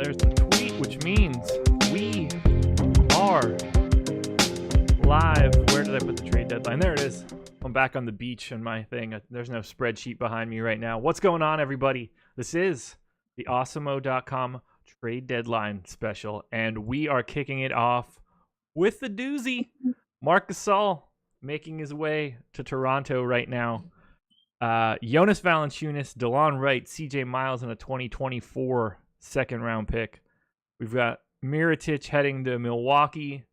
There's the tweet, which means we are live. Where did I put the trade deadline? There it is. I'm back on the beach on my thing. There's no spreadsheet behind me right now. What's going on, everybody? This is the awesemo.com trade deadline special, and we are kicking it off with the doozy. Marc Gasol making his way to Toronto right now. Jonas Valanciunas, DeLon Wright, CJ Miles, and a 2024 second-round pick. We've got Mirotic heading to Milwaukee.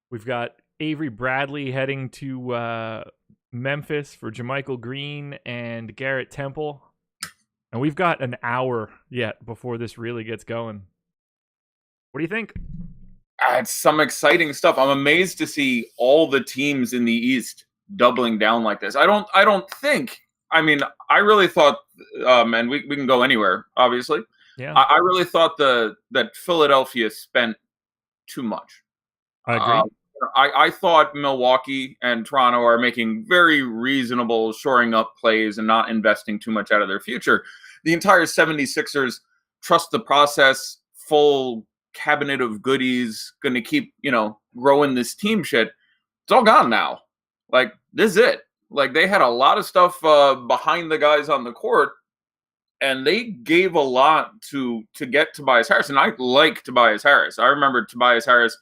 We've got Avery Bradley heading to Memphis for JaMychal Green and Garrett Temple. And we've got an hour yet before this really gets going. What do you think? It's some exciting stuff. I'm amazed to see all the teams in the East doubling down like this. I really thought, and we can go anywhere, obviously. Yeah. I really thought that Philadelphia spent too much. I agree. I thought Milwaukee and Toronto are making very reasonable shoring up plays and not investing too much out of their future. The entire 76ers trust the process, full cabinet of goodies, going to keep, growing this team shit. It's all gone now. Like, this is it. Like, they had a lot of stuff behind the guys on the court, and they gave a lot to get Tobias Harris. And I like Tobias Harris. I remember Tobias Harris,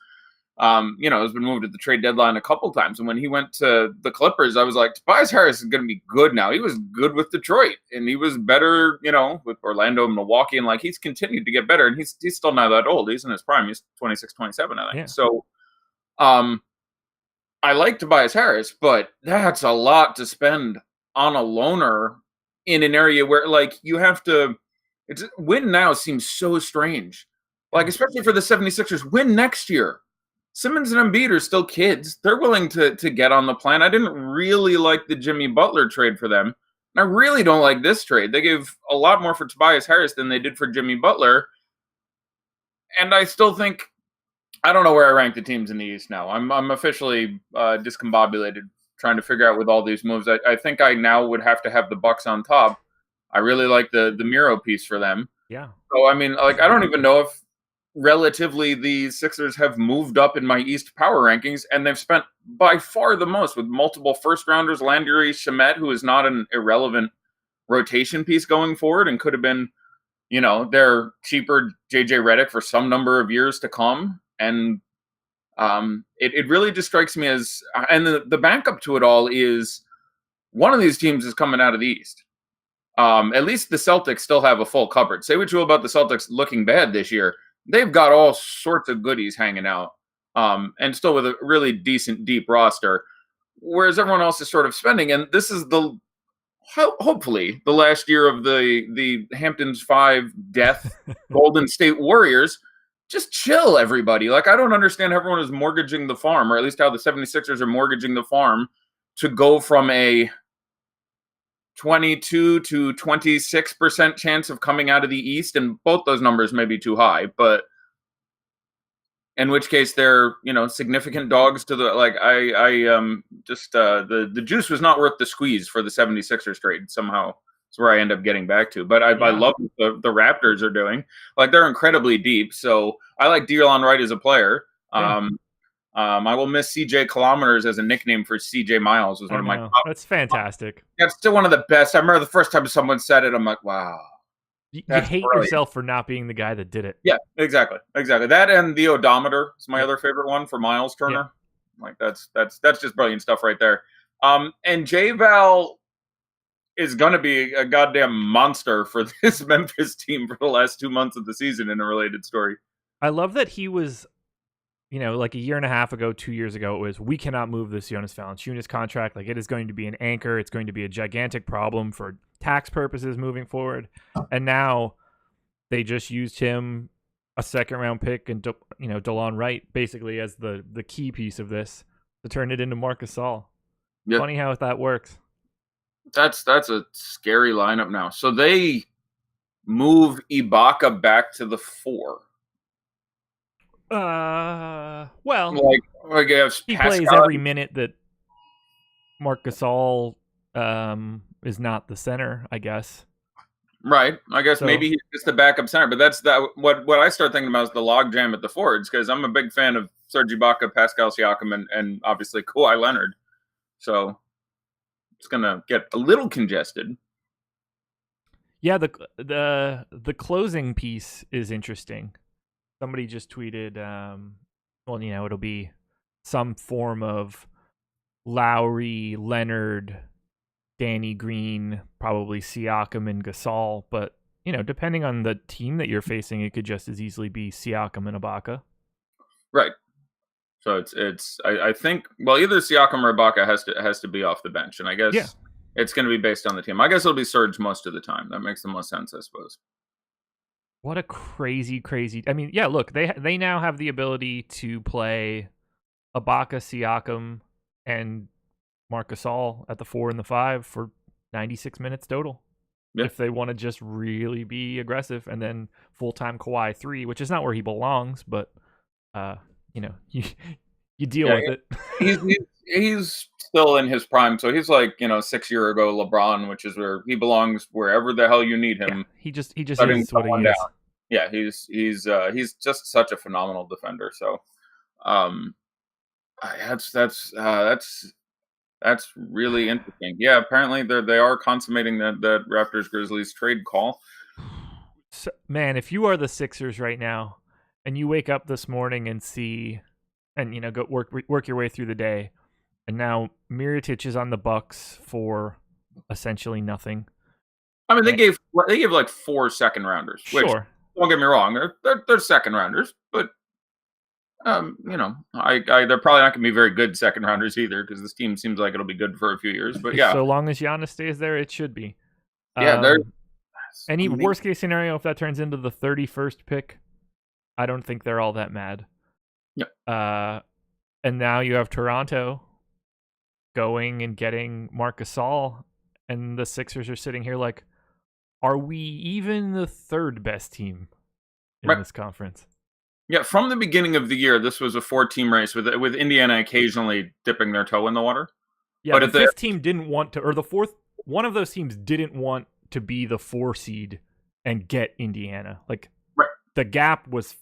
has been moved at the trade deadline a couple times. And when he went to the Clippers, I was like, Tobias Harris is going to be good now. He was good with Detroit, and he was better, with Orlando and Milwaukee. And, he's continued to get better. And he's still not that old. He's in his prime. He's 26, 27, I think. Yeah. So, I like Tobias Harris, but that's a lot to spend on a loner in an area where, you have to win now seems so strange. Especially for the 76ers, win next year. Simmons and Embiid are still kids. They're willing to get on the plan. I didn't really like the Jimmy Butler trade for them. And I really don't like this trade. They gave a lot more for Tobias Harris than they did for Jimmy Butler. And I still think, I don't know where I rank the teams in the East now. I'm officially discombobulated trying to figure out with all these moves. I think I now would have to have the Bucks on top. I really like the Miro piece for them. Yeah. So, I don't even know if relatively the Sixers have moved up in my East power rankings, and they've spent by far the most with multiple first-rounders. Landry Shamet, who is not an irrelevant rotation piece going forward and could have been, their cheaper J.J. Redick for some number of years to come. And it really just strikes me as, and the backup to it all is one of these teams is coming out of the East. At least the Celtics still have a full cupboard. Say what you will about the Celtics looking bad this year. They've got all sorts of goodies hanging out, and still with a really decent, deep roster, whereas everyone else is sort of spending. And this is hopefully the last year of the Hamptons 5 death Golden State Warriors. Just chill, everybody. I don't understand how everyone is mortgaging the farm, or at least how the 76ers are mortgaging the farm to go from a 22 to 26% chance of coming out of the East, and both those numbers may be too high, but in which case they're, significant dogs to the, the juice was not worth the squeeze for the 76ers trade somehow. That's where I end up getting back to. But I love what the Raptors are doing. They're incredibly deep, so I like DeLon Wright as a player. Yeah. I will miss CJ Kilometers as a nickname for CJ Miles. Was one of my top. That's fantastic. That's still one of the best. I remember the first time someone said it, I'm like, wow. You hate yourself for not being the guy that did it. Yeah, exactly. That and the odometer is my other favorite one for Miles Turner. Yeah. That's just brilliant stuff right there. And J-Val is going to be a goddamn monster for this Memphis team for the last 2 months of the season in a related story. I love that he was, a year and a half ago, 2 years ago, it was, we cannot move this Jonas Valanciunas contract. It is going to be an anchor. It's going to be a gigantic problem for tax purposes moving forward. And now they just used him, a second-round pick, and, DeLon Wright basically as the key piece of this to turn it into Marc Gasol. Yep. Funny how that works. That's a scary lineup now. So they move Ibaka back to the 4. Well, he plays every minute that Marc Gasol is not the center, I guess. Right. I guess So, maybe he's just the backup center, but that's what I start thinking about is the logjam at the forwards because I'm a big fan of Serge Ibaka, Pascal Siakam, and obviously Kawhi Leonard. So it's gonna get a little congested. yeah, the closing piece is interesting. Somebody just tweeted, well, it'll be some form of Lowry, Leonard, Danny Green, probably Siakam and Gasol, but depending on the team that you're facing, it could just as easily be Siakam and Ibaka. Right. So I think either Siakam or Ibaka has to be off the bench, and I guess it's going to be based on the team. I guess it'll be Serge most of the time. That makes the most sense, I suppose. What a crazy. I mean, yeah. Look, they now have the ability to play Ibaka, Siakam, and Marc Gasol at the 4 and the 5 for 96 minutes total. Yeah. If they want to just really be aggressive, and then full-time Kawhi 3, which is not where he belongs, but you deal with it. He's still in his prime, so he's like 6 year ago LeBron, which is where he belongs, wherever the hell you need him. Yeah, he just is what he is. Yeah, he's just such a phenomenal defender. So, that's really interesting. Yeah, apparently they are consummating that Raptors Grizzlies trade call. So, man, if you are the Sixers right now, and you wake up this morning and see, and go work your way through the day, and now Mirotić is on the Bucks for essentially nothing. I mean, they gave like 4 second rounders. Which, sure. Don't get me wrong, they're second rounders, but they're probably not going to be very good second rounders either because this team seems like it'll be good for a few years. But yeah, so long as Giannis stays there, it should be. Yeah, any worst case scenario, if that turns into the 31st pick, I don't think they're all that mad. Yeah. And now you have Toronto going and getting Marc Gasol, and the Sixers are sitting here like, are we even the third best team in this conference? Yeah, from the beginning of the year, this was a 4-team race with Indiana occasionally dipping their toe in the water. Yeah, but the fifth team didn't want to, or the fourth, one of those teams didn't want to be the 4 seed and get Indiana. Like, the gap was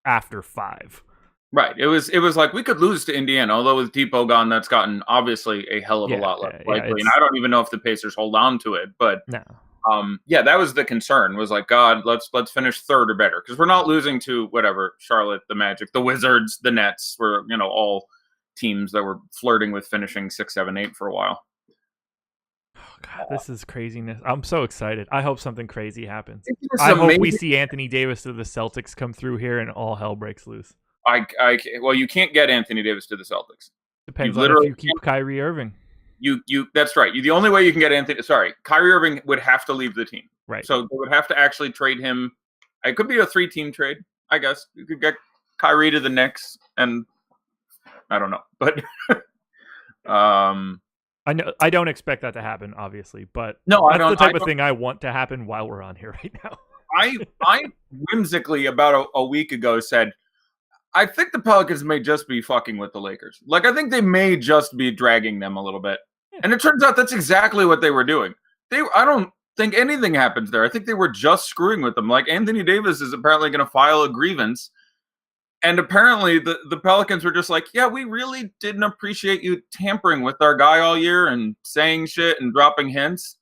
after 5. Right. It was like we could lose to Indiana, although with Depot gone, that's gotten obviously a hell of a lot less likely. And I don't even know if the Pacers hold on to it, but no. That was the concern. Was like, God, let's finish 3rd or better because we're not losing to whatever Charlotte, the Magic, the Wizards, the Nets. Were all teams that were flirting with finishing 6, 7, 8 for a while. Oh God, this is craziness! I'm so excited. I hope something crazy happens. I hope we see Anthony Davis to the Celtics come through here and all hell breaks loose. Well, you can't get Anthony Davis to the Celtics. Depends on if you keep Kyrie Irving. That's right. The only way you can get Kyrie Irving would have to leave the team. Right. So they would have to actually trade him. It could be a 3-team trade, I guess. You could get Kyrie to the Knicks, and I don't know, but I know I don't expect that to happen, obviously, but no, that's the type of thing I want to happen while we're on here right now. I whimsically about a week ago said, I think the Pelicans may just be fucking with the Lakers. Like, I think they may just be dragging them a little bit. Yeah. And it turns out that's exactly what they were doing. I don't think anything happens there. I think they were just screwing with them. Like, Anthony Davis is apparently going to file a grievance. And apparently the Pelicans were just like, yeah, we really didn't appreciate you tampering with our guy all year and saying shit and dropping hints.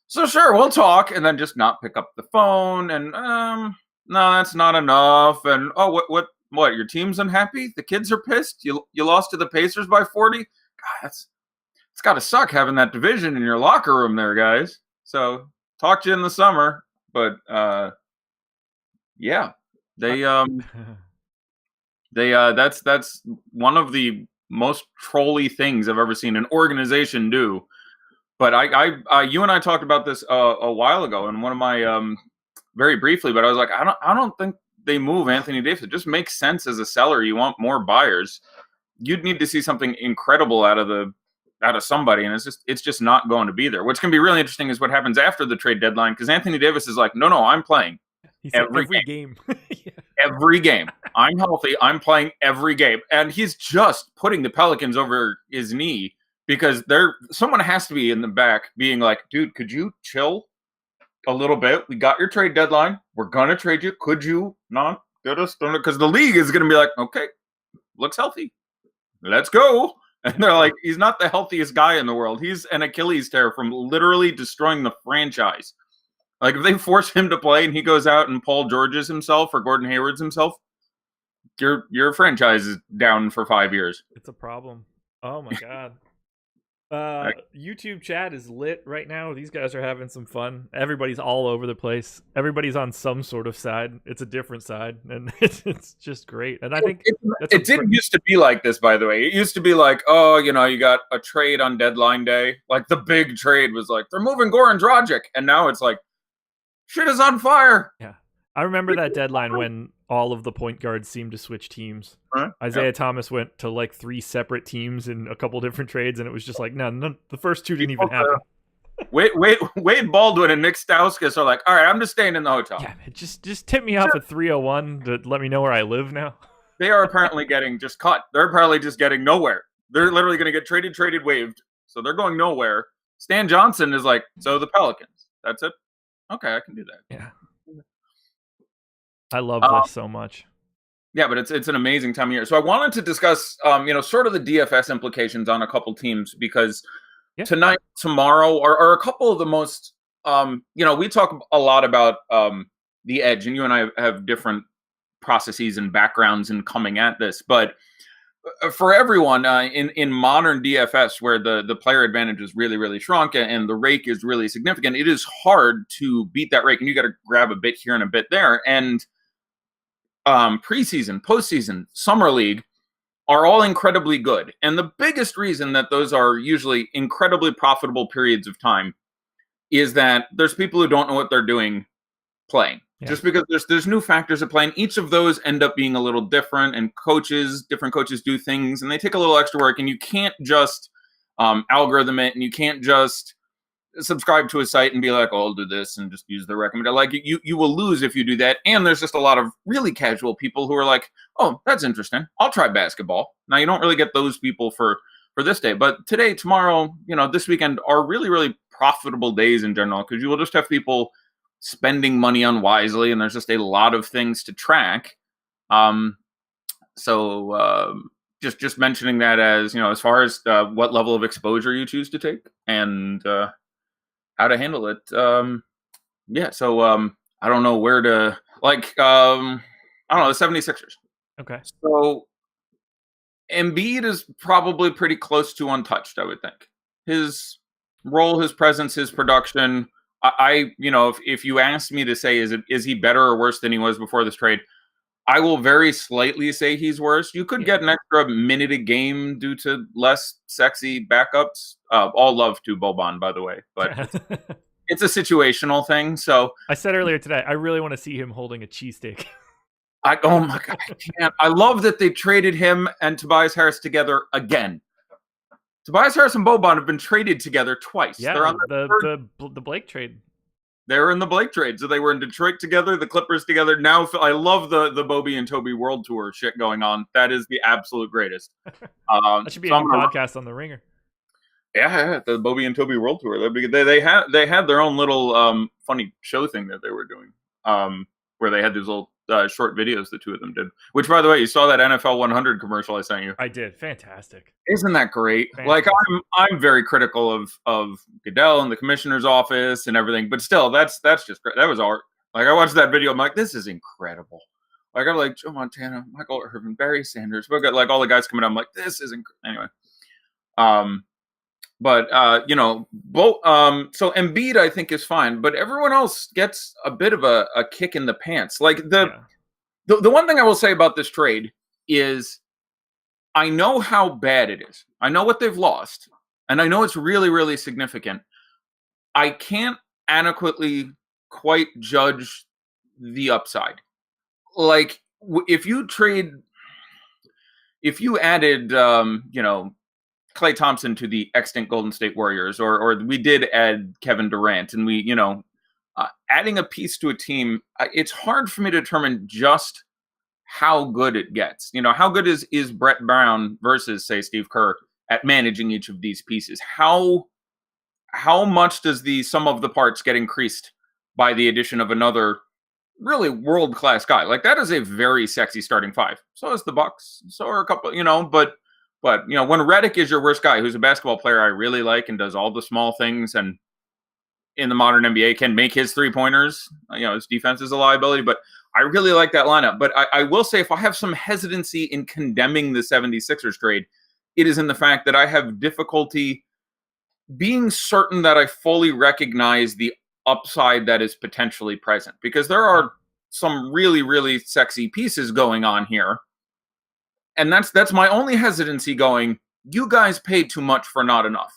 So sure, we'll talk. And then just not pick up the phone. And, no, that's not enough. And, oh, what? Your team's unhappy? The kids are pissed? You lost to the Pacers by 40? God, it's got to suck having that division in your locker room there, guys. So, talk to you in the summer. But, yeah. That's one of the most trolly things I've ever seen an organization do. But you and I talked about this a while ago in one of my very briefly, but I was like, I don't think they move Anthony Davis. It just makes sense as a seller. You want more buyers. You'd need to see something incredible out of somebody, and it's just not going to be there. What's going to be really interesting is what happens after the trade deadline, because Anthony Davis is like, no, I'm playing every game. Yeah. Every game. I'm healthy. I'm playing every game, and he's just putting the Pelicans over his knee because someone has to be in the back being like, dude, could you chill? a little bit. We got your trade deadline. We're going to trade you. Could you not get us done? Because the league is going to be like, okay, looks healthy. Let's go. And they're like, he's not the healthiest guy in the world. He's an Achilles tear from literally destroying the franchise. Like, if they force him to play and he goes out and Paul George's himself or Gordon Hayward's himself, your franchise is down for 5 years. It's a problem. Oh my god. YouTube chat is lit right now. These guys are having some fun. Everybody's all over the place. Everybody's on some sort of side. It's a different side, and it's just great. And I think it didn't used to be like this, by the way. It used to be like, oh, you got a trade on deadline day. Like, the big trade was like, they're moving Goran Dragic, and now it's like, shit is on fire. Yeah, I remember that deadline when all of the point guards seemed to switch teams. Right. Isaiah Thomas went to like 3 separate teams in a couple different trades, and it was just like, no, the first 2 didn't even happen. Wade Baldwin and Nick Stauskas are like, all right, I'm just staying in the hotel. Yeah, just tip me off at 301 to let me know where I live now. They are apparently getting just cut. They're apparently just getting nowhere. They're literally going to get traded, waived. So they're going nowhere. Stan Johnson is like, so the Pelicans. That's it? Okay, I can do that. Yeah. I love this so much. Yeah, but it's an amazing time of year. So I wanted to discuss, sort of the DFS implications on a couple teams because tonight, tomorrow, are a couple of the most, we talk a lot about the edge, and you and I have different processes and backgrounds in coming at this. But for everyone in modern DFS, where the player advantage is really, really shrunk and the rake is really significant, it is hard to beat that rake, and you got to grab a bit here and a bit there. And preseason, postseason, summer league are all incredibly good. And the biggest reason that those are usually incredibly profitable periods of time is that there's people who don't know what they're doing playing. Yeah. Just because there's new factors at play, and each of those end up being a little different, and different coaches do things, and they take a little extra work, and you can't just algorithm it, and you can't just subscribe to a site and be like, oh, I'll do this and just use the recommended. Like, you will lose if you do that. And there's just a lot of really casual people who are like, oh, that's interesting, I'll try basketball. Now, you don't really get those people for this day, but today, tomorrow, this weekend are really, really profitable days in general, because you will just have people spending money unwisely, and there's just a lot of things to track. Just mentioning that as far as what level of exposure you choose to take and how to handle it. I don't know where to, the 76ers. Okay. So Embiid is probably pretty close to untouched, I would think. His role, his presence, his production, if you asked me to say, is he better or worse than he was before this trade, I will very slightly say he's worse. You could get an extra minute a game due to less sexy backups. All love to Boban, by the way, but it's a situational thing. So I said earlier today, I really want to see him holding a cheesesteak. Oh my god, I can't. I love that they traded him and Tobias Harris together again. Tobias Harris and Boban have been traded together twice. Yeah, they're on the Blake trade. They were in the Blake trade. So they were in Detroit together, the Clippers together. Now I love the Bobby and Toby World Tour shit going on. That is the absolute greatest. That should be a podcast on the Ringer. Yeah, the Bobby and Toby World Tour. They had their own little funny show thing that they were doing, where they had these little short videos the two of them did. Which, by the way, you saw that NFL 100 commercial I sent you. I did. Fantastic. Isn't that great? Fantastic. Like, I'm very critical of Goodell and the commissioner's office and everything, but still, that's just great. That was art. Like, I watched that video, I'm like, this is incredible. Like, I'm like Joe Montana, Michael Irvin, Barry Sanders. But like all the guys coming out, I'm like, this is anyway. So Embiid, I think, is fine, but everyone else gets a bit of a kick in the pants. Like, the one thing I will say about this trade is I know how bad it is. I know what they've lost, and I know it's really, really significant. I can't adequately quite judge the upside. Like, if you added, Klay Thompson to the extant Golden State Warriors, or we did add Kevin Durant, and we, adding a piece to a team, it's hard for me to determine just how good it gets. How good is Brett Brown versus, say, Steve Kerr at managing each of these pieces? How much does the sum of the parts get increased by the addition of another really world-class guy. Like, that is a very sexy starting five. So is the Bucks. So are a couple, but when Redick is your worst guy, who's a basketball player I really like and does all the small things, and in the modern NBA can make his three-pointers, his defense is a liability, but I really like that lineup. But I will say, if I have some hesitancy in condemning the 76ers trade, it is in the fact that I have difficulty being certain that I fully recognize the upside that is potentially present, because there are some really, really sexy pieces going on here. And that's my only hesitancy going, you guys paid too much for not enough.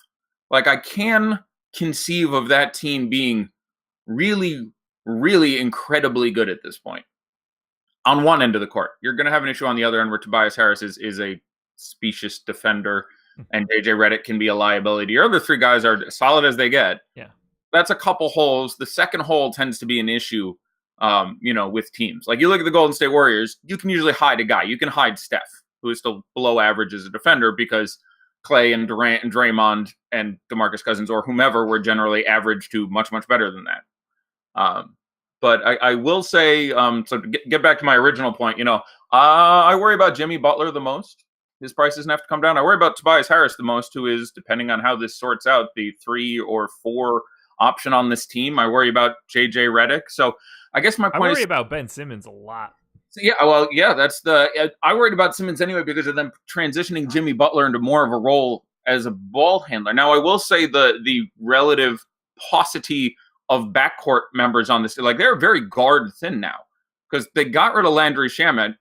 Like, I can conceive of that team being really, really incredibly good at this point on one end of the court. You're going to have an issue on the other end where Tobias Harris is a specious defender and JJ Redick can be a liability. Your other three guys are as solid as they get. Yeah. That's a couple holes. The second hole tends to be an issue, with teams. Like, you look at the Golden State Warriors, you can usually hide a guy. You can hide Steph, who is still below average as a defender, because Clay and Durant and Draymond and DeMarcus Cousins or whomever were generally average to much, much better than that. But I will say, so to get back to my original point, I worry about Jimmy Butler the most. His price doesn't have to come down. I worry about Tobias Harris the most, who is, depending on how this sorts out, the 3 or 4 option on this team. I worry about JJ Redick. So I guess my point I worry about Ben Simmons a lot. That's I worried about Simmons anyway because of them transitioning Jimmy Butler into more of a role as a ball handler. Now, I will say the relative paucity of backcourt members on this, like, they're very guard thin now because they got rid of Landry Shamet.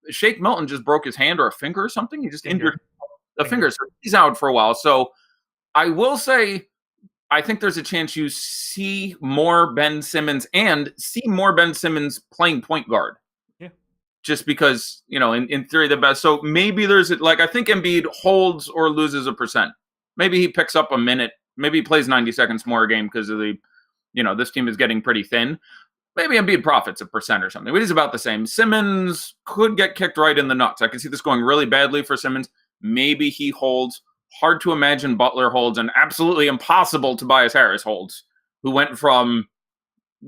Shake Milton just broke his hand or a finger or something. He just injured the finger, so he's out for a while. So I will say, I think there's a chance you see more Ben Simmons and see more Ben Simmons playing point guard. Yeah. Just because, in theory, the best. So maybe there's, I think Embiid holds or loses a percent. Maybe he picks up a minute. Maybe he plays 90 seconds more a game because of this team is getting pretty thin. Maybe Embiid profits a percent or something, but he's about the same. Simmons could get kicked right in the nuts. I can see this going really badly for Simmons. Maybe he holds. Hard to imagine Butler holds, and absolutely impossible Tobias Harris holds, who went from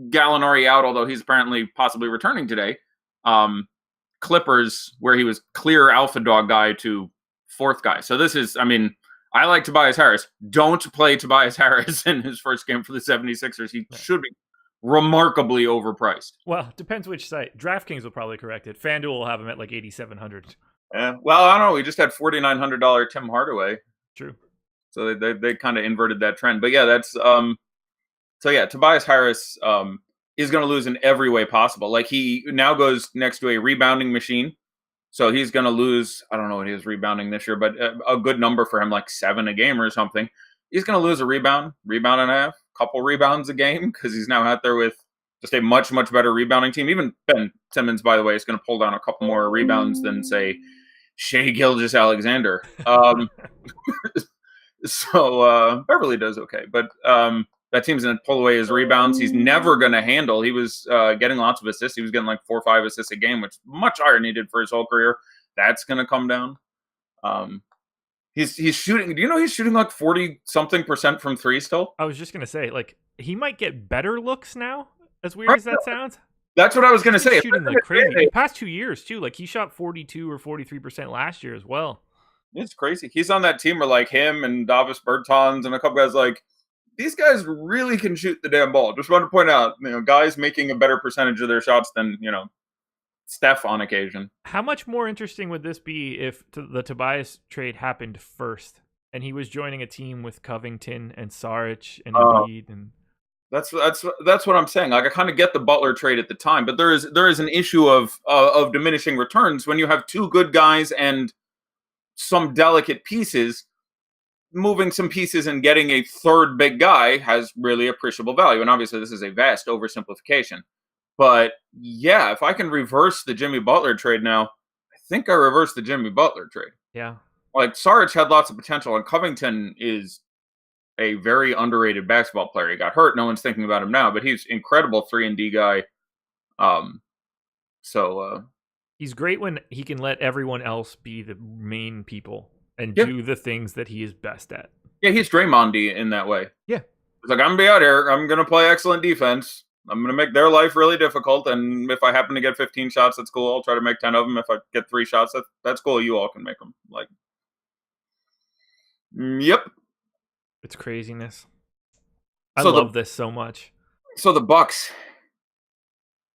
Gallinari out, although he's apparently possibly returning today, Clippers, where he was clear alpha dog guy, to fourth guy. So this is, I like Tobias Harris. Don't play Tobias Harris in his first game for the 76ers. He should be remarkably overpriced. Well, depends which site. DraftKings will probably correct it. FanDuel will have him at like 8,700. Yeah. Well, I don't know. We just had $4,900 Tim Hardaway. True. So they kind of inverted that trend. But yeah, that's Tobias Harris is going to lose in every way possible. Like, he now goes next to a rebounding machine. So he's going to lose, I don't know what he is rebounding this year, but a good number for him, like 7 a game or something. He's going to lose a rebound and a half, couple rebounds a game, because he's now out there with just a much, much better rebounding team. Even Ben Simmons, by the way, is going to pull down a couple more rebounds than, say, Shea Gilgeous-Alexander. So Beverly does okay. But that team's going to pull away his rebounds. He's never going to handle. He was getting lots of assists. He was getting like 4 or 5 assists a game, which is much higher than he did for his whole career. That's going to come down. He's shooting. Do you know he's shooting like 40-something% from 3 still? I was just going to say, like, he might get better looks now, as weird as that sounds. That's what I was going to say. He's shooting like crazy. The past 2 years, too. Like, he shot 42 or 43% last year as well. It's crazy. He's on that team where, like, him and Davis Bertans and a couple guys, like, these guys really can shoot the damn ball. Just want to point out, guys making a better percentage of their shots than, Steph on occasion. How much more interesting would this be if the Tobias trade happened first and he was joining a team with Covington and Saric and Embiid and... That's what I'm saying. Like, I kind of get the Butler trade at the time, but there is an issue of diminishing returns when you have 2 good guys and some delicate pieces. Moving some pieces and getting a third big guy has really appreciable value. And obviously, this is a vast oversimplification. But yeah, if I can reverse the Jimmy Butler trade now, I think I reversed the Jimmy Butler trade. Yeah, like, Saric had lots of potential, and Covington is a very underrated basketball player. He got hurt. No one's thinking about him now, but he's incredible 3-and-D guy. He's great when he can let everyone else be the main people and do the things that he is best at. Yeah, he's Draymond-y in that way. Yeah. It's like, I'm going to be out here. I'm going to play excellent defense. I'm going to make their life really difficult, and if I happen to get 15 shots, that's cool. I'll try to make 10 of them. If I get 3 shots, that's cool. You all can make them. Like, yep. It's craziness. I love this so much. So the Bucks.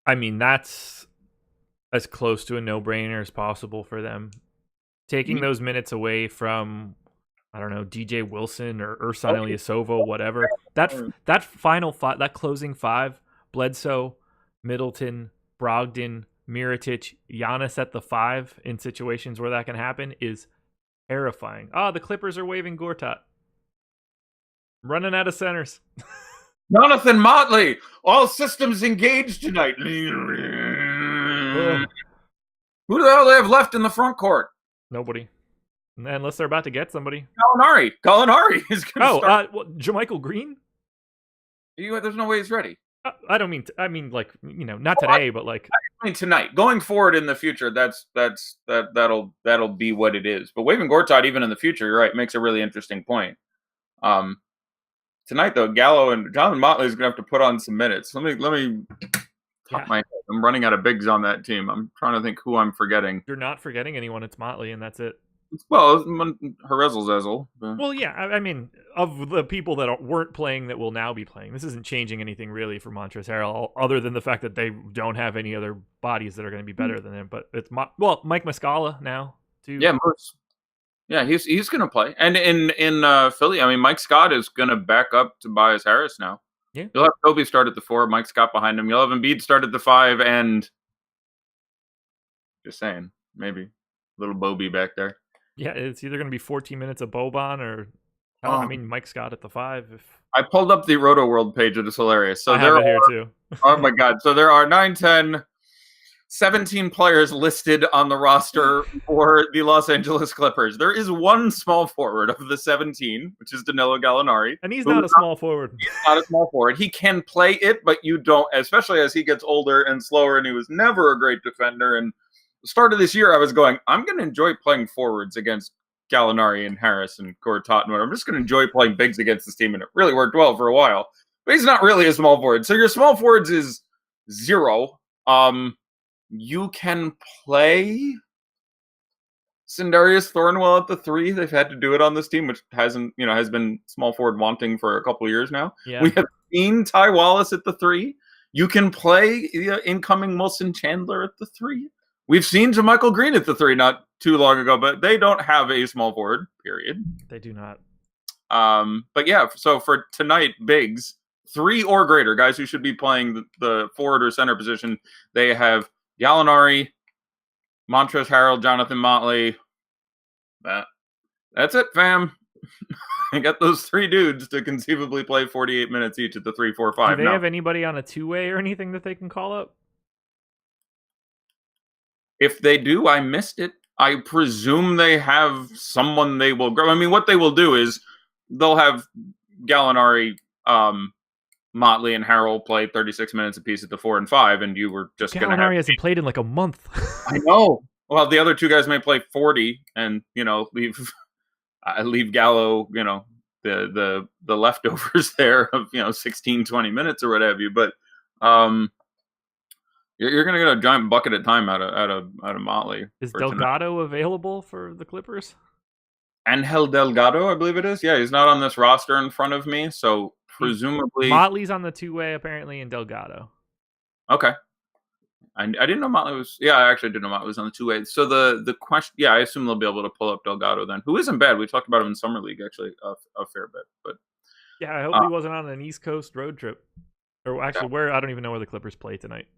I mean, that's as close to a no-brainer as possible for them. Taking those minutes away from, I don't know, DJ Wilson or Ersan Ilyasova, whatever. That final five, that closing five, Bledsoe, Middleton, Brogdon, Mirotic, Giannis at the 5 in situations where that can happen is terrifying. The Clippers are waving Gortat. Running out of centers. Jonathan Motley, all systems engaged tonight. Who the hell do they have left in the front court? Nobody. Unless they're about to get somebody. Gallinari is going to start. JaMychal Green? There's no way he's ready. I don't mean. I mean, like, not today, but like. I mean, tonight. Going forward in the future, that'll be what it is. But waving Gortat even in the future, you're right, makes a really interesting point. Tonight though, Gallo and Jonathan Motley is going to have to put on some minutes. Let me top my head. I'm running out of bigs on that team. I'm trying to think who I'm forgetting. You're not forgetting anyone. It's Motley, and that's it. Well, Herezel. Well, yeah. I mean, of the people that weren't playing that will now be playing, this isn't changing anything really for Montrezl Harrell, other than the fact that they don't have any other bodies that are going to be better than him. But it's Mike Muscala now too. Yeah, yeah, he's going to play. And in Philly, I mean, Mike Scott is going to back up Tobias Harris now. Yeah, you'll have Kobe start at the 4, Mike Scott behind him. You'll have Embiid start at the 5, and just saying, maybe little Bobby back there. Yeah, it's either going to be 14 minutes of Boban or, I mean, Mike Scott at the 5. I pulled up the Roto World page. It is hilarious. So I have it here too. Oh my God. So there are 9, 10, 17 players listed on the roster for the Los Angeles Clippers. There is one small forward of the 17, which is Danilo Gallinari. And he's not a small forward. He's not a small forward. He can play it, but you don't, especially as he gets older and slower, and he was never a great defender. And the start of this year, I was going, I'm going to enjoy playing forwards against Gallinari and Harris and Gortat. I'm just going to enjoy playing bigs against this team, and it really worked well for a while. But he's not really a small forward. So your small forwards is 0. You can play Sindarius Thornwell at the 3. They've had to do it on this team, which has been small forward wanting for a couple of years now. Yeah. We have seen Ty Wallace at the 3. You can play incoming Wilson Chandler at the 3. We've seen JaMychal Green at the 3 not too long ago, but they don't have a small forward, period. They do not. But yeah, so for tonight, bigs, 3 or greater, guys who should be playing the forward or center position, they have Gallinari, Montrezl Harrell, Jonathan Motley. That's it, fam. I got those 3 dudes to conceivably play 48 minutes each at the 3, 4, 5. Do they have anybody on a 2-way or anything that they can call up? If they do, I missed it. I presume they have someone they will grow. I mean, what they will do is they'll have Gallinari, Motley, and Harrell play 36 minutes apiece at the 4 and 5, and you were just going to have... Gallinari hasn't played in like a month. I know. Well, the other 2 guys may play 40 and, leave Gallo, the leftovers there of, 16, 20 minutes or what have you. But you're going to get a giant bucket of time out of Motley. Is Delgado available for the Clippers? Angel Delgado, I believe it is. Yeah, he's not on this roster in front of me, so presumably Motley's on the 2-way apparently, and Delgado. Okay, I didn't know Motley was. Yeah, I actually didn't know Motley was on the 2-way. So the question, yeah, I assume they'll be able to pull up Delgado then, who isn't bad. We talked about him in summer league actually a fair bit, but yeah, I hope he wasn't on an East Coast road trip, or actually where I don't even know where the Clippers play tonight.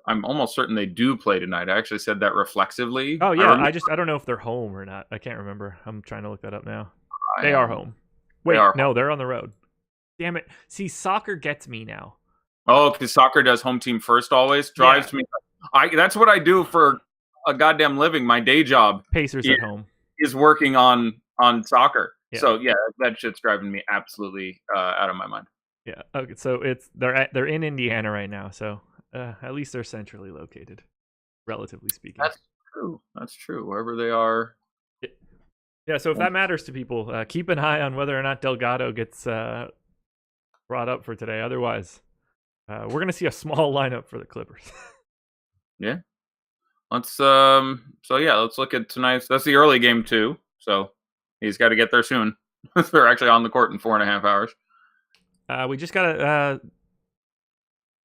I'm almost certain they do play tonight. I actually said that reflexively. Oh yeah, I don't know if they're home or not. I can't remember. I'm trying to look that up now. They are home. Wait, no, they're on the road. Damn it. See, soccer gets me now. Oh, because soccer does home team first always. Drives me. That's what I do for a goddamn living. My day job. Pacers at home. Is working on soccer. Yeah. So yeah, that shit's driving me absolutely out of my mind. Yeah. Okay. So they're in Indiana right now. So at least they're centrally located, relatively speaking. That's true. Wherever they are. Yeah. So if that matters to people, keep an eye on whether or not Delgado gets brought up for today. Otherwise, we're going to see a small lineup for the Clippers. Yeah. Let's let's look at tonight's. That's the early game too. So he's got to get there soon. They're actually on the court in 4.5 hours. We just got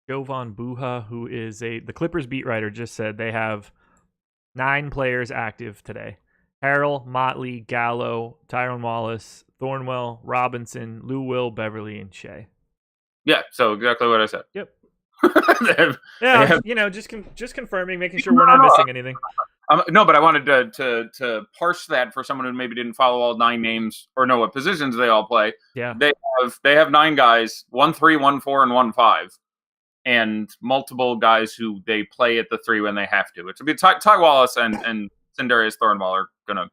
Jovan Buha, who is the Clippers beat writer, just said they have 9 players active today. Harrell, Motley, Gallo, Tyrone Wallace, Thornwell, Robinson, Lou Will, Beverly, and Shea. Yeah, so exactly what I said. Yep. they have, just confirming, making sure we're not missing anything. No, but I wanted to parse that for someone who maybe didn't follow all 9 names or know what positions they all play. Yeah. They have 9 guys, 1-3, 1-4, and 1-5. And multiple guys who they play at the 3 when they have to. It's a bit Ty Wallace and Sindarius Thornwell are gonna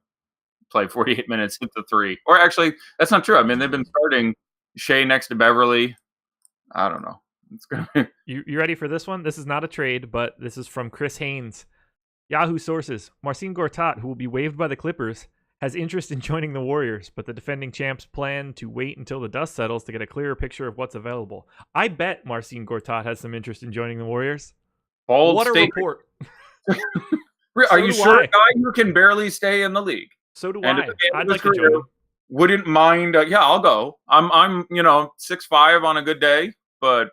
play 48 minutes at the 3. Or actually, that's not true. I mean, they've been starting Shea next to Beverly. I don't know. It's gonna be... You ready for this one? This is not a trade, but this is from Chris Haynes. Yahoo sources: Marcin Gortat, who will be waived by the Clippers, has interest in joining the Warriors, but the defending champs plan to wait until the dust settles to get a clearer picture of what's available. I bet Marcin Gortat has some interest in joining the Warriors. Bold what statement. A report. Are you sure a guy who can barely stay in the league? So do I. I'd like to join him. Wouldn't mind. Yeah, I'll go. I'm 6'5" on a good day, but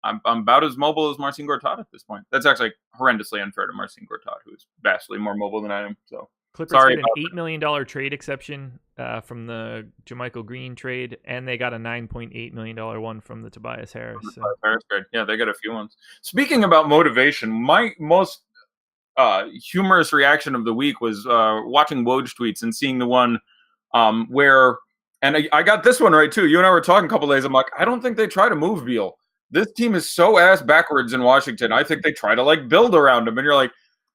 I'm about as mobile as Marcin Gortat at this point. That's actually horrendously unfair to Marcin Gortat, who's vastly more mobile than I am. So Clippers got an $8 million trade exception from the JaMychal Green trade, and they got a $9.8 million one from the Tobias Harris. So. Harris trade. Yeah, they got a few ones. Speaking about motivation, my most humorous reaction of the week was watching Woj tweets and seeing the one where, and I got this one right too. You and I were talking a couple days. I'm like, I don't think they try to move Beal. This team is so ass backwards in Washington. I think they try to build around him, and you're like,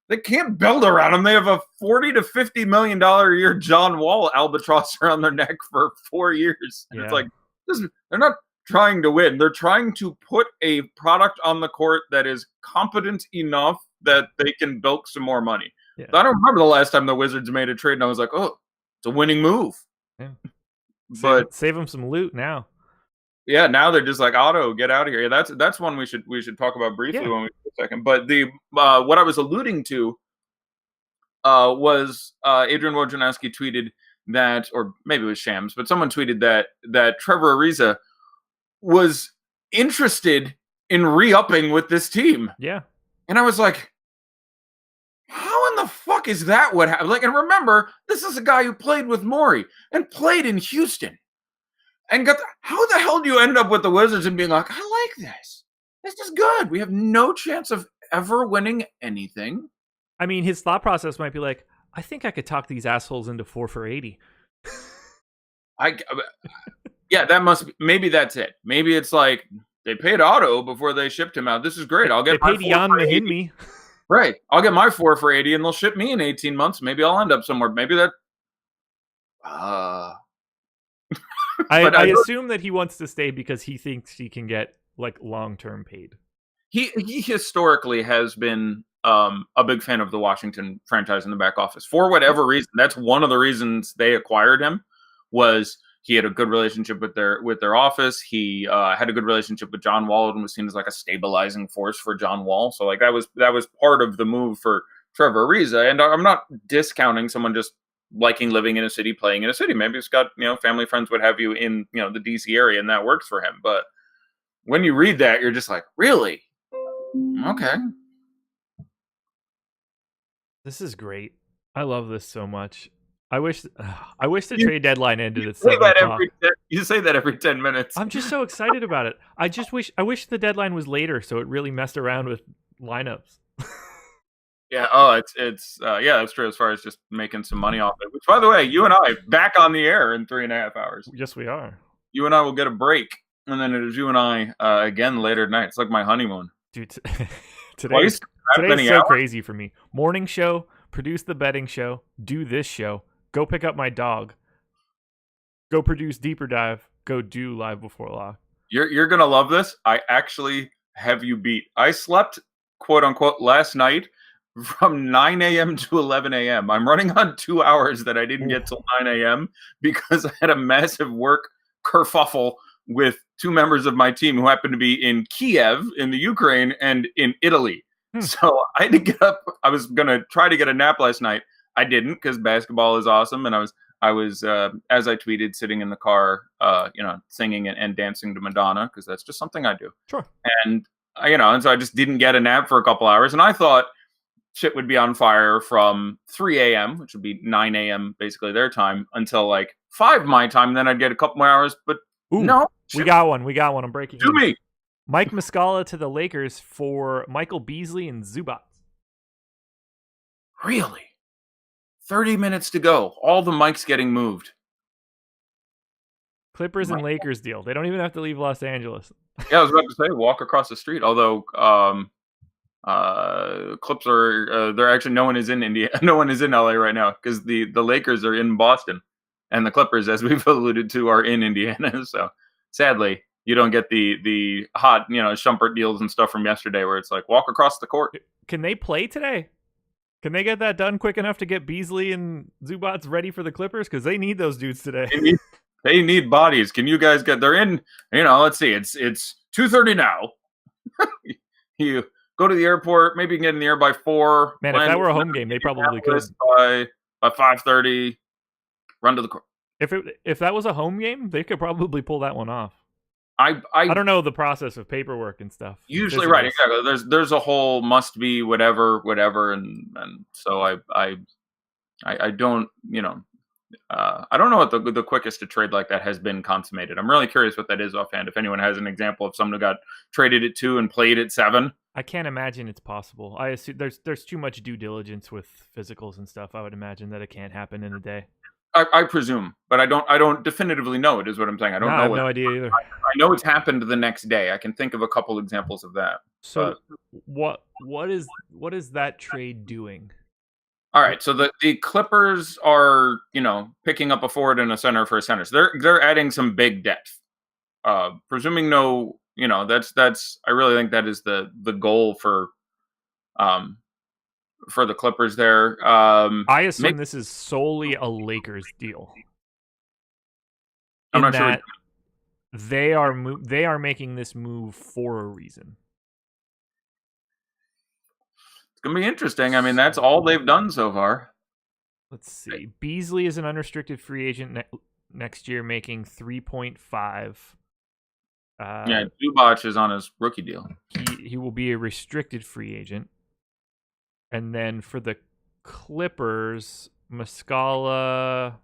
they can't build around him. They have a $40 to $50 million a year John Wall albatross around their neck for 4 years. And it's like, they're not trying to win. They're trying to put a product on the court that is competent enough that they can bilk some more money. Yeah. I don't remember the last time the Wizards made a trade and I was like, oh, it's a winning move. Yeah. But save them some loot now. Yeah, now they're just like, Otto, get out of here. Yeah, that's one we should talk about briefly when we get a second. But the what I was alluding to was Adrian Wojnarowski tweeted that, or maybe it was Shams, but someone tweeted that Trevor Ariza was interested in re-upping with this team. Yeah. And I was like, how in the fuck is that what happened? And remember, this is a guy who played with Morey and played in Houston. And how the hell do you end up with the Wizards and being like, I like this. This is good. We have no chance of ever winning anything. I mean, his thought process might be like, I think I could talk these assholes into 4 for $80. Yeah, that must be, maybe that's it. Maybe it's like they paid Otto before they shipped him out. This is great. I'll get my 4 for 80. Right. I'll get my 4 for $80 and they'll ship me in 18 months. Maybe I'll end up somewhere. Maybe that. I assume that he wants to stay because he thinks he can get long-term paid. He historically has been a big fan of the Washington franchise in the back office for whatever reason. That's one of the reasons they acquired him. Was he had a good relationship with their office. He had a good relationship with John Wall and was seen as a stabilizing force for John Wall. So that was part of the move for Trevor Ariza. And I'm not discounting someone just liking living in a city, playing in a city. Maybe it's got, family, friends, what have you in, the DC area, and that works for him. But when you read that, you're just like, really? Okay. This is great. I love this so much. I wish the trade deadline ended at 7 o'clock. You say that every 10 minutes. I'm just so excited about it. I wish the deadline was later so it really messed around with lineups. Yeah, it's that's true as far as just making some money off it. Which, by the way, you and I back on the air in 3.5 hours. Yes, we are. You and I will get a break, and then it is you and I again later tonight. It's like my honeymoon. Dude, today's so crazy for me. Morning show, produce the betting show, do this show, go pick up my dog, go produce Deeper Dive, go do Live Before Lock. You're gonna love this. I actually have you beat. I slept, quote unquote, last night from 9 a.m. to 11 a.m. I'm running on 2 hours that I didn't get till 9 a.m. because I had a massive work kerfuffle with two members of my team who happen to be in Kiev in the Ukraine and in Italy. So I had to get up. I was going to try to get a nap last night. I didn't because basketball is awesome. And I was as I tweeted, sitting in the car, singing and dancing to Madonna because that's just something I do. Sure. And, and so I just didn't get a nap for a couple hours. And I thought shit would be on fire from 3 a.m., which would be 9 a.m. basically their time, until like 5 my time. And then I'd get a couple more hours. But no. We got one. I'm breaking to me. Mike Muscala to the Lakers for Michael Beasley and Zubac. Really? 30 minutes to go. All the mics getting moved. Clippers and Lakers deal. They don't even have to leave Los Angeles. Yeah, I was about to say, walk across the street. Although Clips are they're actually no one is in India. No one is in LA right now because the Lakers are in Boston, and the Clippers, as we've alluded to, are in Indiana. So sadly, you don't get the hot Shumpert deals and stuff from yesterday where it's like walk across the court. Can they play today? Can they get that done quick enough to get Beasley and Zubac ready for the Clippers? Because they need those dudes today. They need bodies. Can you guys get? They're in. Let's see. It's 2:30 now. You go to the airport. Maybe you can get in the air by 4. Man, if that were a home game, they probably could. By 5:30, run to the court. If that was a home game, they could probably pull that one off. I don't know the process of paperwork and stuff. Usually, right? Exactly. There's a whole must be whatever, and so I don't I don't know what the quickest to trade like that has been consummated. I'm really curious what that is offhand. If anyone has an example of someone who got traded at 2 and played at 7. I can't imagine it's possible. I assume there's too much due diligence with physicals and stuff. I would imagine that it can't happen in a day. I presume, but I don't definitively know it, is what I'm saying. I have no idea either. I know it's happened the next day. I can think of a couple examples of that. So what is that trade doing? All right, so the Clippers are, picking up a forward and a center for a center. So they're adding some big depth. Presuming that's I really think that is the goal for the Clippers there. I assume this is solely a Lakers deal. I'm not sure. They are making this move for a reason. It's going to be interesting. I mean, that's all they've done so far. Let's see. Beasley is an unrestricted free agent next year, making 3.5. Zubac is on his rookie deal. He will be a restricted free agent. And then for the Clippers, Muscala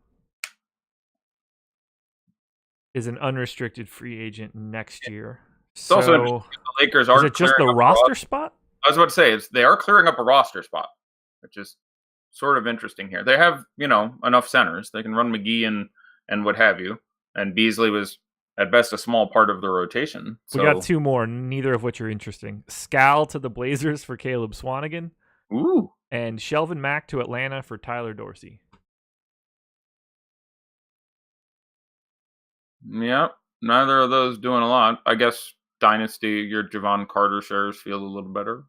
is an unrestricted free agent next year. It's also the Lakers are. Is it just the roster spot? I was about to say they are clearing up a roster spot, which is sort of interesting here. They have enough centers. They can run McGee and what have you. And Beasley was at best a small part of the rotation. So. We got 2 more, neither of which are interesting. Scal to the Blazers for Caleb Swanigan. Ooh. And Shelvin Mack to Atlanta for Tyler Dorsey. Yep. Neither of those doing a lot. I guess Dynasty, your Javon Carter shares feel a little better.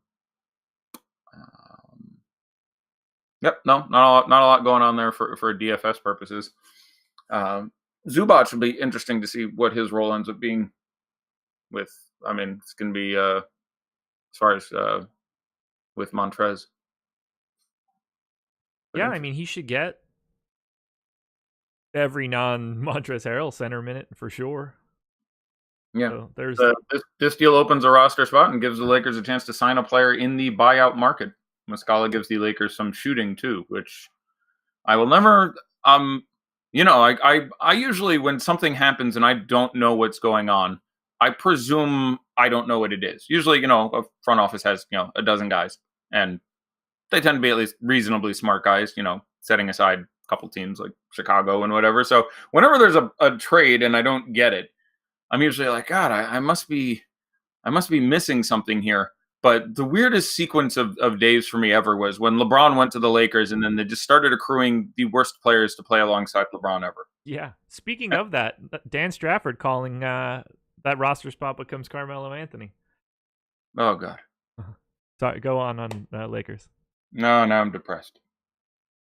Yep. No, not a lot going on there for DFS purposes. Zubac will be interesting to see what his role ends up being with. I mean, it's going to be as far as with Montrez. Yeah, I mean, he should get every non-Montrezl Harrell center minute for sure. Yeah, so there's this deal opens a roster spot and gives the Lakers a chance to sign a player in the buyout market. Muscala gives the Lakers some shooting too, which I will never. I usually, when something happens and I don't know what's going on, I presume I don't know what it is. Usually, a front office has a dozen guys, and they tend to be at least reasonably smart guys. Setting aside a couple teams like Chicago and whatever. So whenever there's a trade and I don't get it, I'm usually like, God, I must be missing something here. But the weirdest sequence of days for me ever was when LeBron went to the Lakers and then they just started accruing the worst players to play alongside LeBron ever. Yeah. Speaking of that, Dan Strafford calling that roster spot becomes Carmelo Anthony. Oh, God. Sorry, go on Lakers. No, now I'm depressed.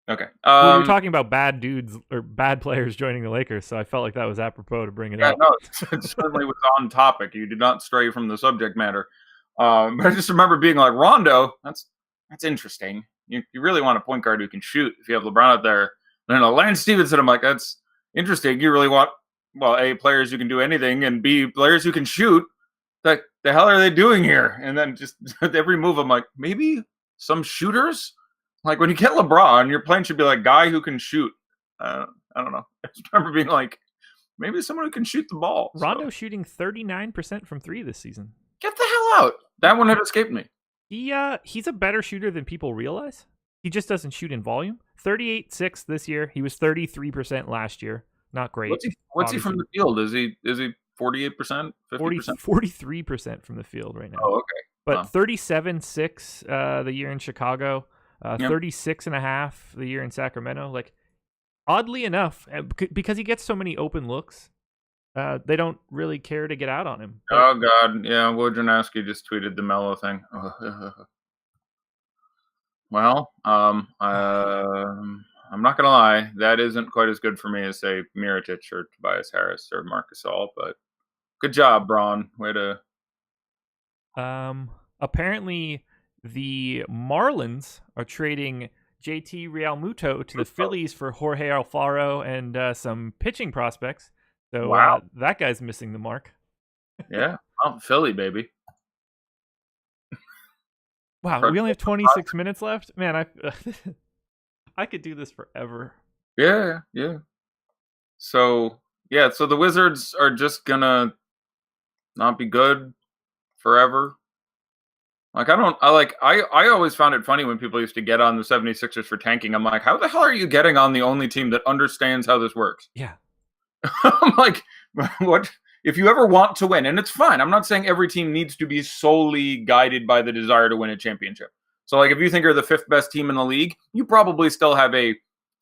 Okay. Well, we were talking about bad dudes or bad players joining the Lakers, so I felt like that was apropos to bring it up. No, it certainly was on topic. You did not stray from the subject matter. But I just remember being like, Rondo, that's interesting. You really want a point guard who can shoot if you have LeBron out there. No, Lance Stevenson, I'm like, that's interesting. You really want, well, A, players who can do anything, and B, players who can shoot. The hell are they doing here? And then just every move, I'm like, maybe some shooters? Like when you get LeBron, your plan should be like guy who can shoot. I don't know. I just remember being like, maybe someone who can shoot the ball. Rondo shooting 39% from 3 this season. Get the hell out. That one had escaped me. He's a better shooter than people realize. He just doesn't shoot in volume. 38.6 this year. He was 33% last year. Not great. What's he from the field? Is he 48%? 50%? 43% from the field right now. Oh, okay. But 37.6 the year in Chicago. 36.5 the year in Sacramento. Like, oddly enough, because he gets so many open looks, they don't really care to get out on him. Oh God, yeah. Wojnarowski just tweeted the Melo thing. Well, I'm not gonna lie, that isn't quite as good for me as say Mirotic or Tobias Harris or Marc Gasol, but good job, Braun. Way to. Apparently, the Marlins are trading JT Realmuto to the Phillies for Jorge Alfaro and some pitching prospects. So wow, that guy's missing the mark. Yeah, well, Philly, baby. Wow, we only have 26 minutes left. Man, I could do this forever. Yeah. So the Wizards are just gonna not be good forever. Like I always found it funny when people used to get on the 76ers for tanking. I'm like, how the hell are you getting on the only team that understands how this works? Yeah. I'm like, what? If you ever want to win, and it's fine. I'm not saying every team needs to be solely guided by the desire to win a championship. So like if you think you're the 5th best team in the league, you probably still have a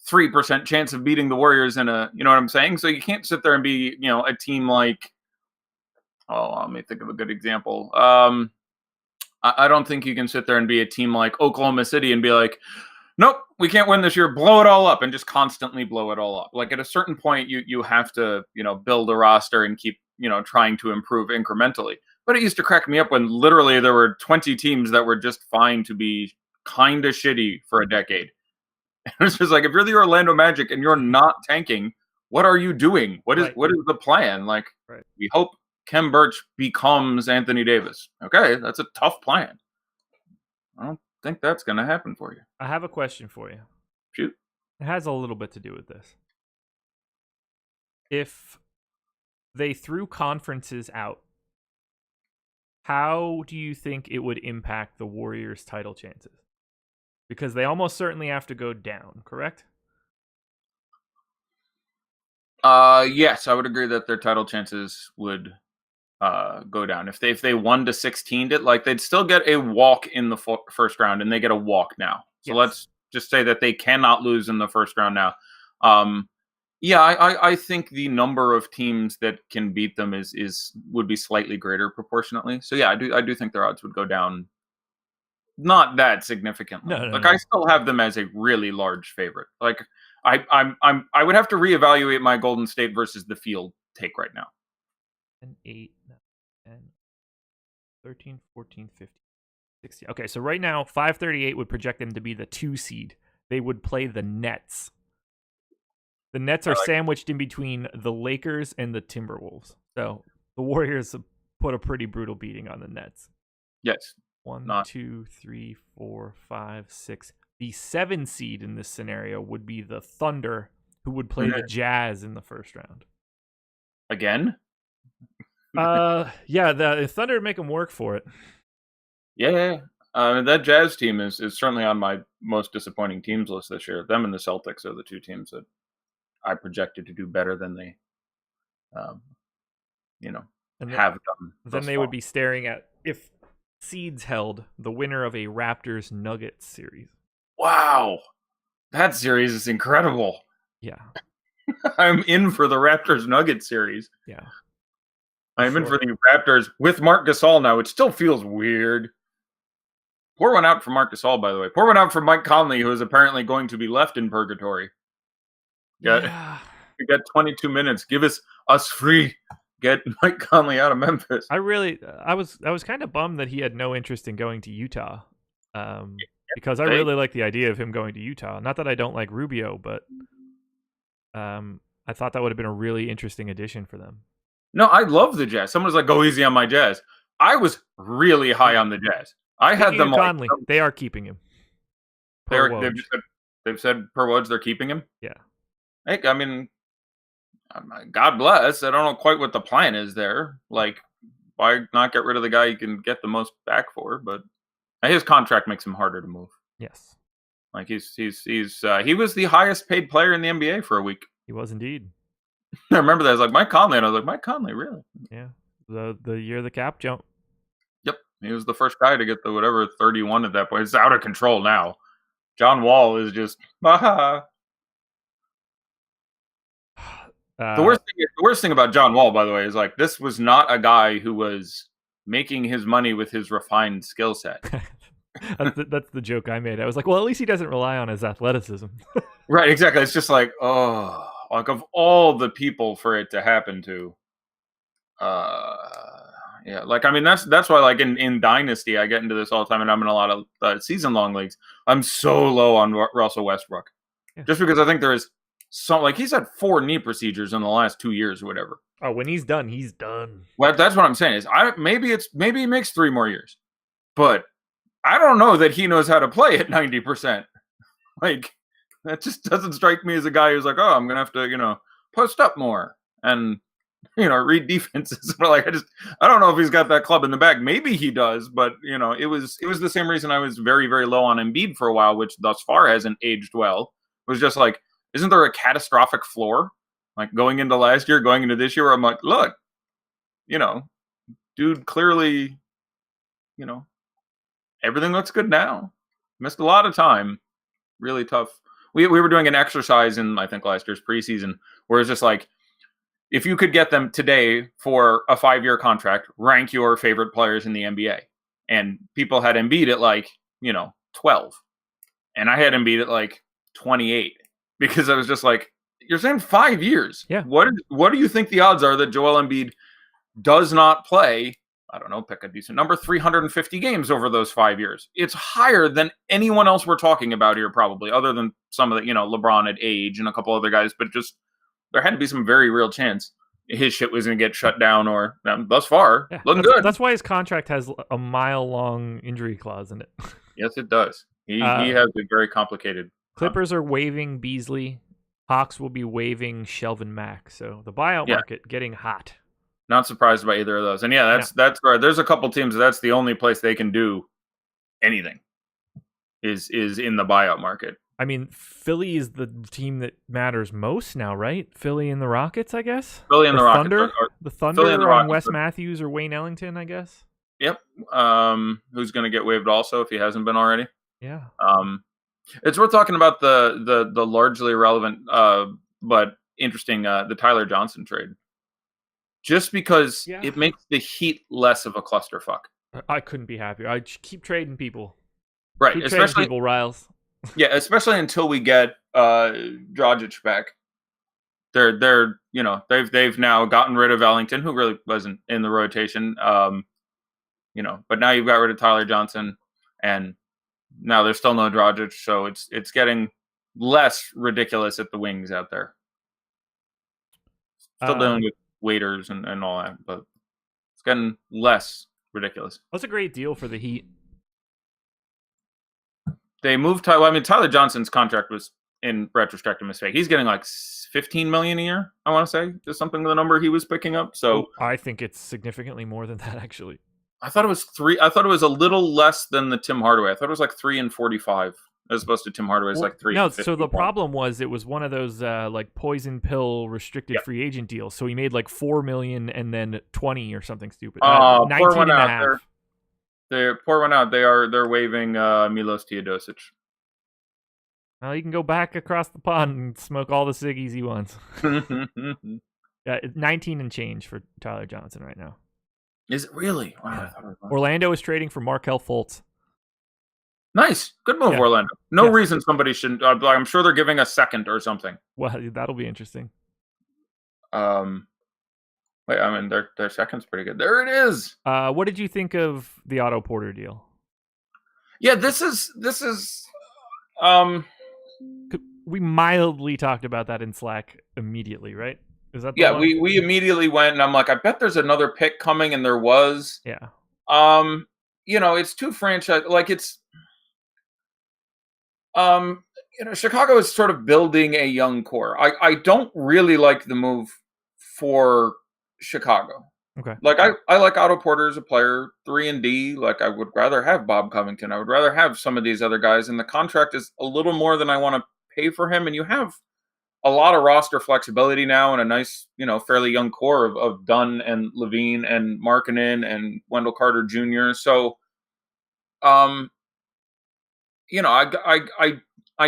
3% chance of beating the Warriors in a, you know what I'm saying? So you can't sit there and be, a team like, let me think of a good example. I don't think you can sit there and be a team like Oklahoma City and be like, nope, we can't win this year. Blow it all up and just constantly blow it all up. Like at a certain point, you have to, build a roster and keep, trying to improve incrementally. But it used to crack me up when literally there were 20 teams that were just fine to be kind of shitty for a decade. It's just like, if you're the Orlando Magic and you're not tanking, what are you doing? What is the plan? Like, we hope Kem Birch becomes Anthony Davis. Okay, that's a tough plan. I don't think that's going to happen for you. I have a question for you. Shoot. It has a little bit to do with this. If they threw conferences out, how do you think it would impact the Warriors' title chances? Because they almost certainly have to go down, correct? Yes, I would agree that their title chances would go down. If they won to 16'd it, like they'd still get a walk in the first round, and they get a walk now. So let's just say that they cannot lose in the first round now. I think the number of teams that can beat them would be slightly greater proportionately. So yeah, I do think their odds would go down, not that significantly. No. I still have them as a really large favorite. Like I would have to reevaluate my Golden State versus the field take right now. 8, 9, 10, 13, 14, 15, 16. Okay, so right now, 538 would project them to be the 2 seed. They would play the Nets. The Nets are sandwiched in between the Lakers and the Timberwolves. So the Warriors put a pretty brutal beating on the Nets. Yes. 1, 2, 3, 4, 5, 6. The 7 seed in this scenario would be the Thunder, who would play the Jazz in the first round. Again? The Thunder make them work for it. Yeah. That Jazz team is certainly on my most disappointing teams list this year. Them and the Celtics are the 2 teams that I projected to do better than they, have done. Then they would be staring at, if seeds held, the winner of a Raptors Nuggets series. Wow, that series is incredible. Yeah, I'm in for the Raptors Nuggets series. Yeah. I'm in for the Raptors with Marc Gasol now. It still feels weird. Pour one out for Marc Gasol, by the way. Pour one out for Mike Conley, who is apparently going to be left in purgatory. Yeah. You got 22 minutes. Give us free. Get Mike Conley out of Memphis. I was kind of bummed that he had no interest in going to Utah. Because I really like the idea of him going to Utah. Not that I don't like Rubio, but I thought that would have been a really interesting addition for them. No, I love the Jazz. Someone was like, go easy on my Jazz. I was really high on the Jazz. I had them Conley. They are keeping him. They've said per Woj they're keeping him. Yeah. Hey, I mean, God bless. I don't know quite what the plan is there. Like, why not get rid of the guy you can get the most back for? But his contract makes him harder to move. Yes. Like he was the highest paid player in the NBA for a week. He was indeed. I remember that. I was like, Mike Conley. And I was like, Mike Conley, really? Yeah. The year of the cap jump. Yep. He was the first guy to get the whatever 31 at that point. It's out of control now. John Wall is just The worst thing about John Wall, by the way, is like this was not a guy who was making his money with his refined skill set. That's the joke I made. I was like, well, at least he doesn't rely on his athleticism. Right, exactly. It's just like, oh, like of all the people for it to happen to, yeah. Like, I mean, that's why, like in Dynasty, I get into this all the time, and I'm in a lot of season-long leagues. I'm so low on Russell Westbrook, just because I think there is some, like, he's had 4 knee procedures in the last 2 years or whatever. Oh, when he's done, he's done. Well, that's what I'm saying. Is maybe he makes 3 more years, but I don't know that he knows how to play at 90%. Like, that just doesn't strike me as a guy who's like, oh, I'm gonna have to, post up more and read defenses. But like, I don't know if he's got that club in the bag. Maybe he does, but it was the same reason I was very, very low on Embiid for a while, which thus far hasn't aged well. It was just like, isn't there a catastrophic floor? Like going into last year, going into this year, where I'm like, look, dude, clearly, everything looks good now. Missed a lot of time. Really tough. We were doing an exercise in, I think, last year's preseason, where it's just like, if you could get them today for a 5-year contract, rank your favorite players in the NBA. And people had Embiid at like, 12. And I had Embiid at like 28. Because I was just like, you're saying 5 years. Yeah. What do you think the odds are that Joel Embiid does not play, I don't know, pick a decent number, 350 games over those 5 years? It's higher than anyone else we're talking about here, probably, other than some of the, LeBron at age and a couple other guys. But just, there had to be some very real chance his shit was going to get shut down, or thus far, looking good. That's why his contract has a mile-long injury clause in it. Yes, it does. He has a very complicated. Clippers are waiving Beasley. Hawks will be waiving Shelvin Mack. So the buyout market getting hot. Not surprised by either of those. And that's right. There's a couple teams that's the only place they can do anything is in the buyout market. I mean, Philly is the team that matters most now, right? Philly and the Rockets, I guess. Philly and the Rockets. Thunder? The Thunder on Wes Matthews or Wayne Ellington, I guess. Yep. Who's going to get waived also if he hasn't been already? Yeah. It's worth talking about the largely irrelevant but interesting the Tyler Johnson trade. Just because it makes the Heat less of a clusterfuck. I couldn't be happier. I keep trading people. Right, keep especially trading people, Riles. Yeah, especially until we get Dragic back. They've now gotten rid of Ellington, who really wasn't in the rotation. But now you've got rid of Tyler Johnson, and now there's still no Dragic, so it's getting less ridiculous at the wings out there. Still dealing with waiters and all that, but it's getting less ridiculous. That's a great deal for the Heat. They moved Tyler Johnson's contract was, in retrospect, a mistake. He's getting like $15 million a year, I want to say, is something the number he was picking up. So I think it's significantly more than that, actually. I thought it was 3. I thought it was a little less than the Tim Hardaway. I thought it was like 3 and 45, as opposed to Tim Hardaway's like 3. No, so the problem was it was one of those like poison pill restricted free agent deals. So he made like $4 million and then 20 or something stupid. 19 and a half. Pour one out. They're waiving Milos Teodosic. Well, he can go back across the pond and smoke all the ciggies he wants. 19 and change for Tyler Johnson right now. Is it really? Wow. Yeah. Orlando is trading for Markelle Fultz. Nice. Good move, Yeah. Orlando. No Yeah. reason somebody shouldn't. I'm sure they're giving a second or something. Well, that'll be interesting. Wait, I mean, their second's pretty good. There it is. What did you think of the Otto Porter deal? Yeah, this is. Um, We mildly talked about that in Slack immediately, right? Is that the yeah, one? we immediately went, and I'm like, I bet there's another pick coming, and there was. Yeah. It's two franchise, like it's. Chicago is sort of building a young core. I don't really like the move for Chicago. Okay. Like I like Otto Porter as a player, 3-and-D. Like I would rather have Bob Covington. I would rather have some of these other guys, and the contract is a little more than I want to pay for him. And you have a lot of roster flexibility now, and a nice, fairly young core of Dunn and Levine and Markkanen and Wendell Carter Jr. So, I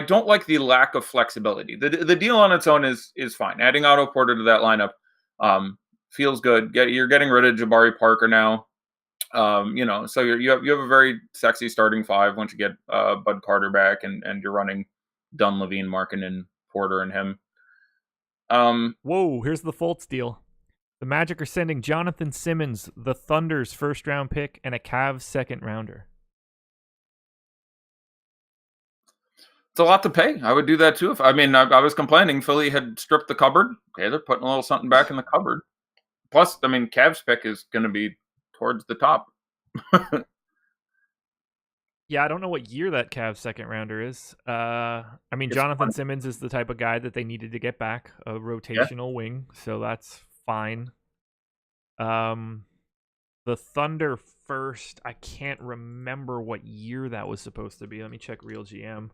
don't like the lack of flexibility. The deal on its own is fine. Adding Otto Porter to that lineup feels good. You're getting rid of Jabari Parker now. So you have a very sexy starting five once you get Bud Carter back, and you're running Dunn, Levine, Markkanen, Porter, and him. Whoa, here's the Fultz deal. The Magic are sending Jonathan Simmons, the Thunder's first-round pick, and a Cavs second-rounder. It's a lot to pay. I would do that too. I was complaining Philly had stripped the cupboard. Okay, they're putting a little something back in the cupboard. Plus, Cavs pick is going to be towards the top. Yeah, I don't know what year that Cavs second rounder is. Jonathan Simmons is the type of guy that they needed to get back, a rotational wing, so that's fine. The Thunder first, I can't remember what year that was supposed to be. Let me check Real GM.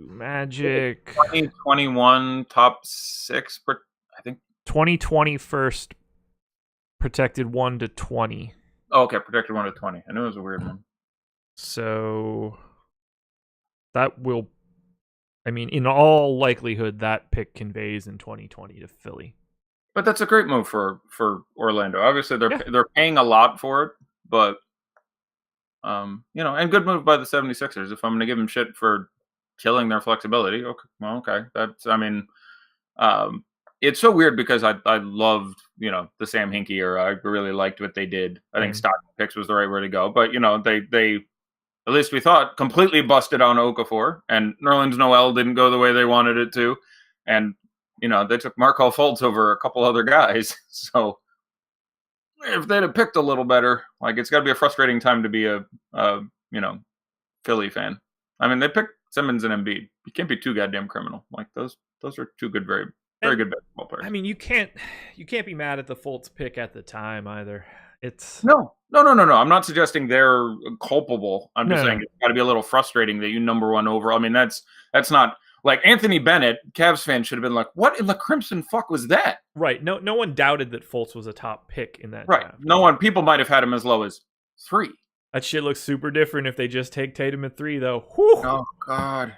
Magic 2021 top 6, I think. 2020 first, protected 1 to 20. Oh, okay, protected 1 to 20. I knew it was a weird one. So that will, in all likelihood, that pick conveys in 2020 to Philly. But that's a great move for Orlando. Obviously, they're paying a lot for it, but and good move by the 76ers. If I'm going to give them shit for killing their flexibility, okay. That's, it's so weird because I loved, the Sam Hinkie era. I really liked what they did. I think stock picks was the right way to go. But, they at least we thought, completely busted on Okafor. And Nerlens Noel didn't go the way they wanted it to. And, they took Markelle Fultz over a couple other guys. So if they'd have picked a little better, it's got to be a frustrating time to be a Philly fan. They picked Simmons and Embiid. You can't be too goddamn criminal. Those are two good, very good basketball players. You can't be mad at the Fultz pick at the time either. It's no. I'm not suggesting they're culpable. I'm just saying it's got to be a little frustrating that you number one overall. That's not like Anthony Bennett. Cavs fans should have been like, "What in the crimson fuck was that?" Right. No one doubted that Fultz was a top pick in that. Right. Draft. No one. People might have had him as low as 3. That shit looks super different if they just take Tatum at 3, though. Whew. Oh God!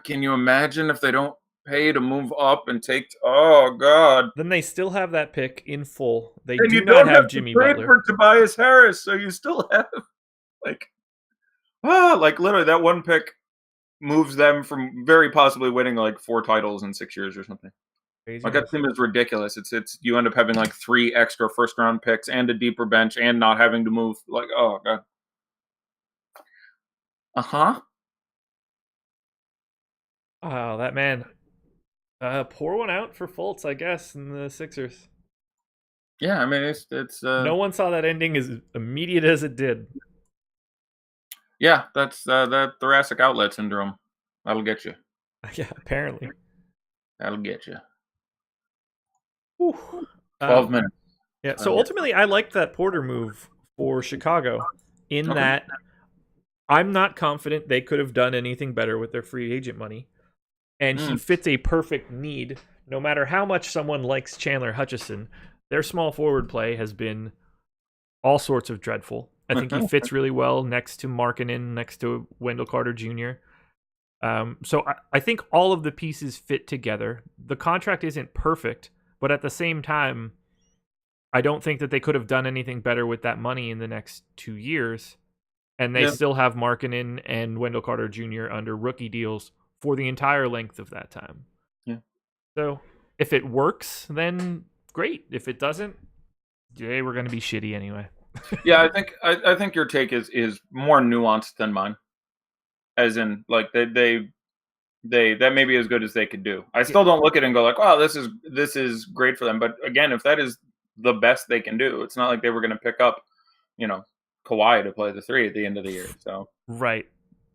Can you imagine if they don't pay to move up and take? Oh God! Then they still have that pick in full. They and do you not don't have to Jimmy trade Butler for Tobias Harris, so you still have literally that one pick moves them from very possibly winning 4 titles in 6 years or something. Crazy. That team is ridiculous. It's you end up having 3 extra first round picks and a deeper bench and not having to move. Oh God. Oh, that man. Pour one out for Fultz, I guess, in the Sixers. Yeah, it's no one saw that ending as immediate as it did. Yeah, that's that thoracic outlet syndrome. That'll get you. Yeah, apparently. That'll get you. 12 minutes. Yeah, so ultimately I liked that Porter move for Chicago in that I'm not confident they could have done anything better with their free agent money. And he fits a perfect need. No matter how much someone likes Chandler Hutchison, their small forward play has been all sorts of dreadful. I think he fits really well next to Markkanen, next to Wendell Carter Jr. So I think all of the pieces fit together. The contract isn't perfect, but at the same time, I don't think that they could have done anything better with that money in the next 2 years. And they Yeah. still have Markkanen and Wendell Carter Jr. under rookie deals for the entire length of that time. Yeah. So if it works, then great. If it doesn't, we're going to be shitty anyway. Yeah, I think your take is more nuanced than mine. As in, like they that may be as good as they could do. I still don't look at it and go like, "Wow, this is great for them." But again, if that is the best they can do, it's not like they were going to pick up, Kawhi to play the 3 at the end of the year. So right.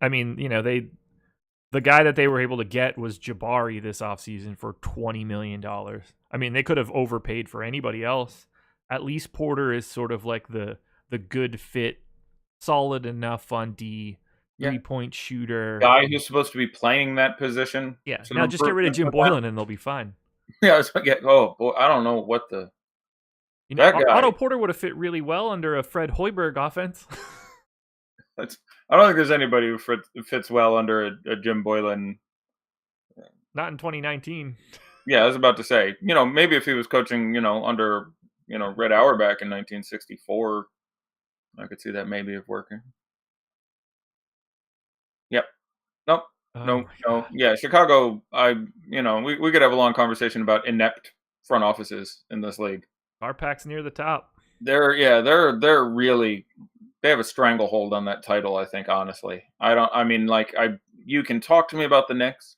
I mean, the guy that they were able to get was Jabari this offseason for $20 million. I mean, they could have overpaid for anybody else. At least Porter is sort of like the good fit, solid enough on D, 3-point shooter. Guy who's supposed to be playing that position. Yeah. Now just get rid of Jim Boylan and they'll be fine. Yeah, it's like, oh boy, I don't know what the that guy. Otto Porter would have fit really well under a Fred Hoiberg offense. I don't think there's anybody who fits well under a Jim Boylan. Not in 2019. Yeah, I was about to say, maybe if he was coaching, under, Red Auerbach in 1964, I could see that maybe of working. Yep. Nope. No. Yeah, Chicago, we could have a long conversation about inept front offices in this league. Garpack's near the top. They're really, they have a stranglehold on that title, I think, honestly. You can talk to me about the Knicks.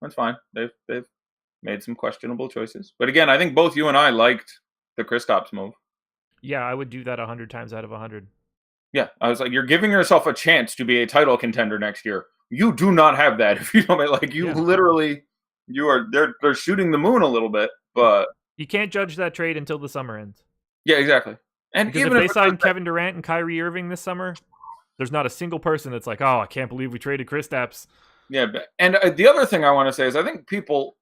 That's fine. They've made some questionable choices. But again, I think both you and I liked the Kristaps move. Yeah, I would do that 100 times out of 100. Yeah, I was like, you're giving yourself a chance to be a title contender next year. You do not have that if you don't literally, they're shooting the moon a little bit, but you can't judge that trade until the summer ends. Yeah, exactly. And because even if they sign Kevin Durant and Kyrie Irving this summer, there's not a single person that's like, oh, I can't believe we traded Kristaps. Yeah, and the other thing I want to say is I think people,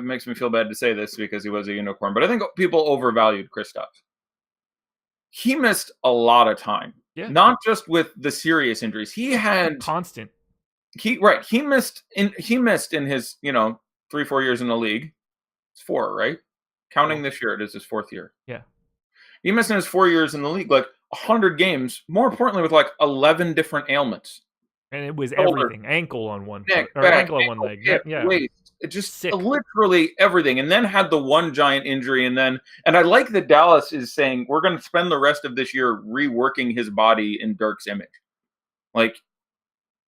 makes me feel bad to say this because he was a unicorn, but I think people overvalued Kristaps. He missed a lot of time. Yeah. Not just with the serious injuries. He had constant. He missed in his 3-4 years in the league. It's 4, right? Counting this year, it is his 4th year. Yeah. He missed in his 4 years in the league 100 games. More importantly, with 11 different ailments. And it was everything. Ankle on one neck, or back, ankle on one leg. Yeah. Waist. It just literally everything. And then had the one giant injury. And I like that Dallas is saying we're going to spend the rest of this year reworking his body in Dirk's image. I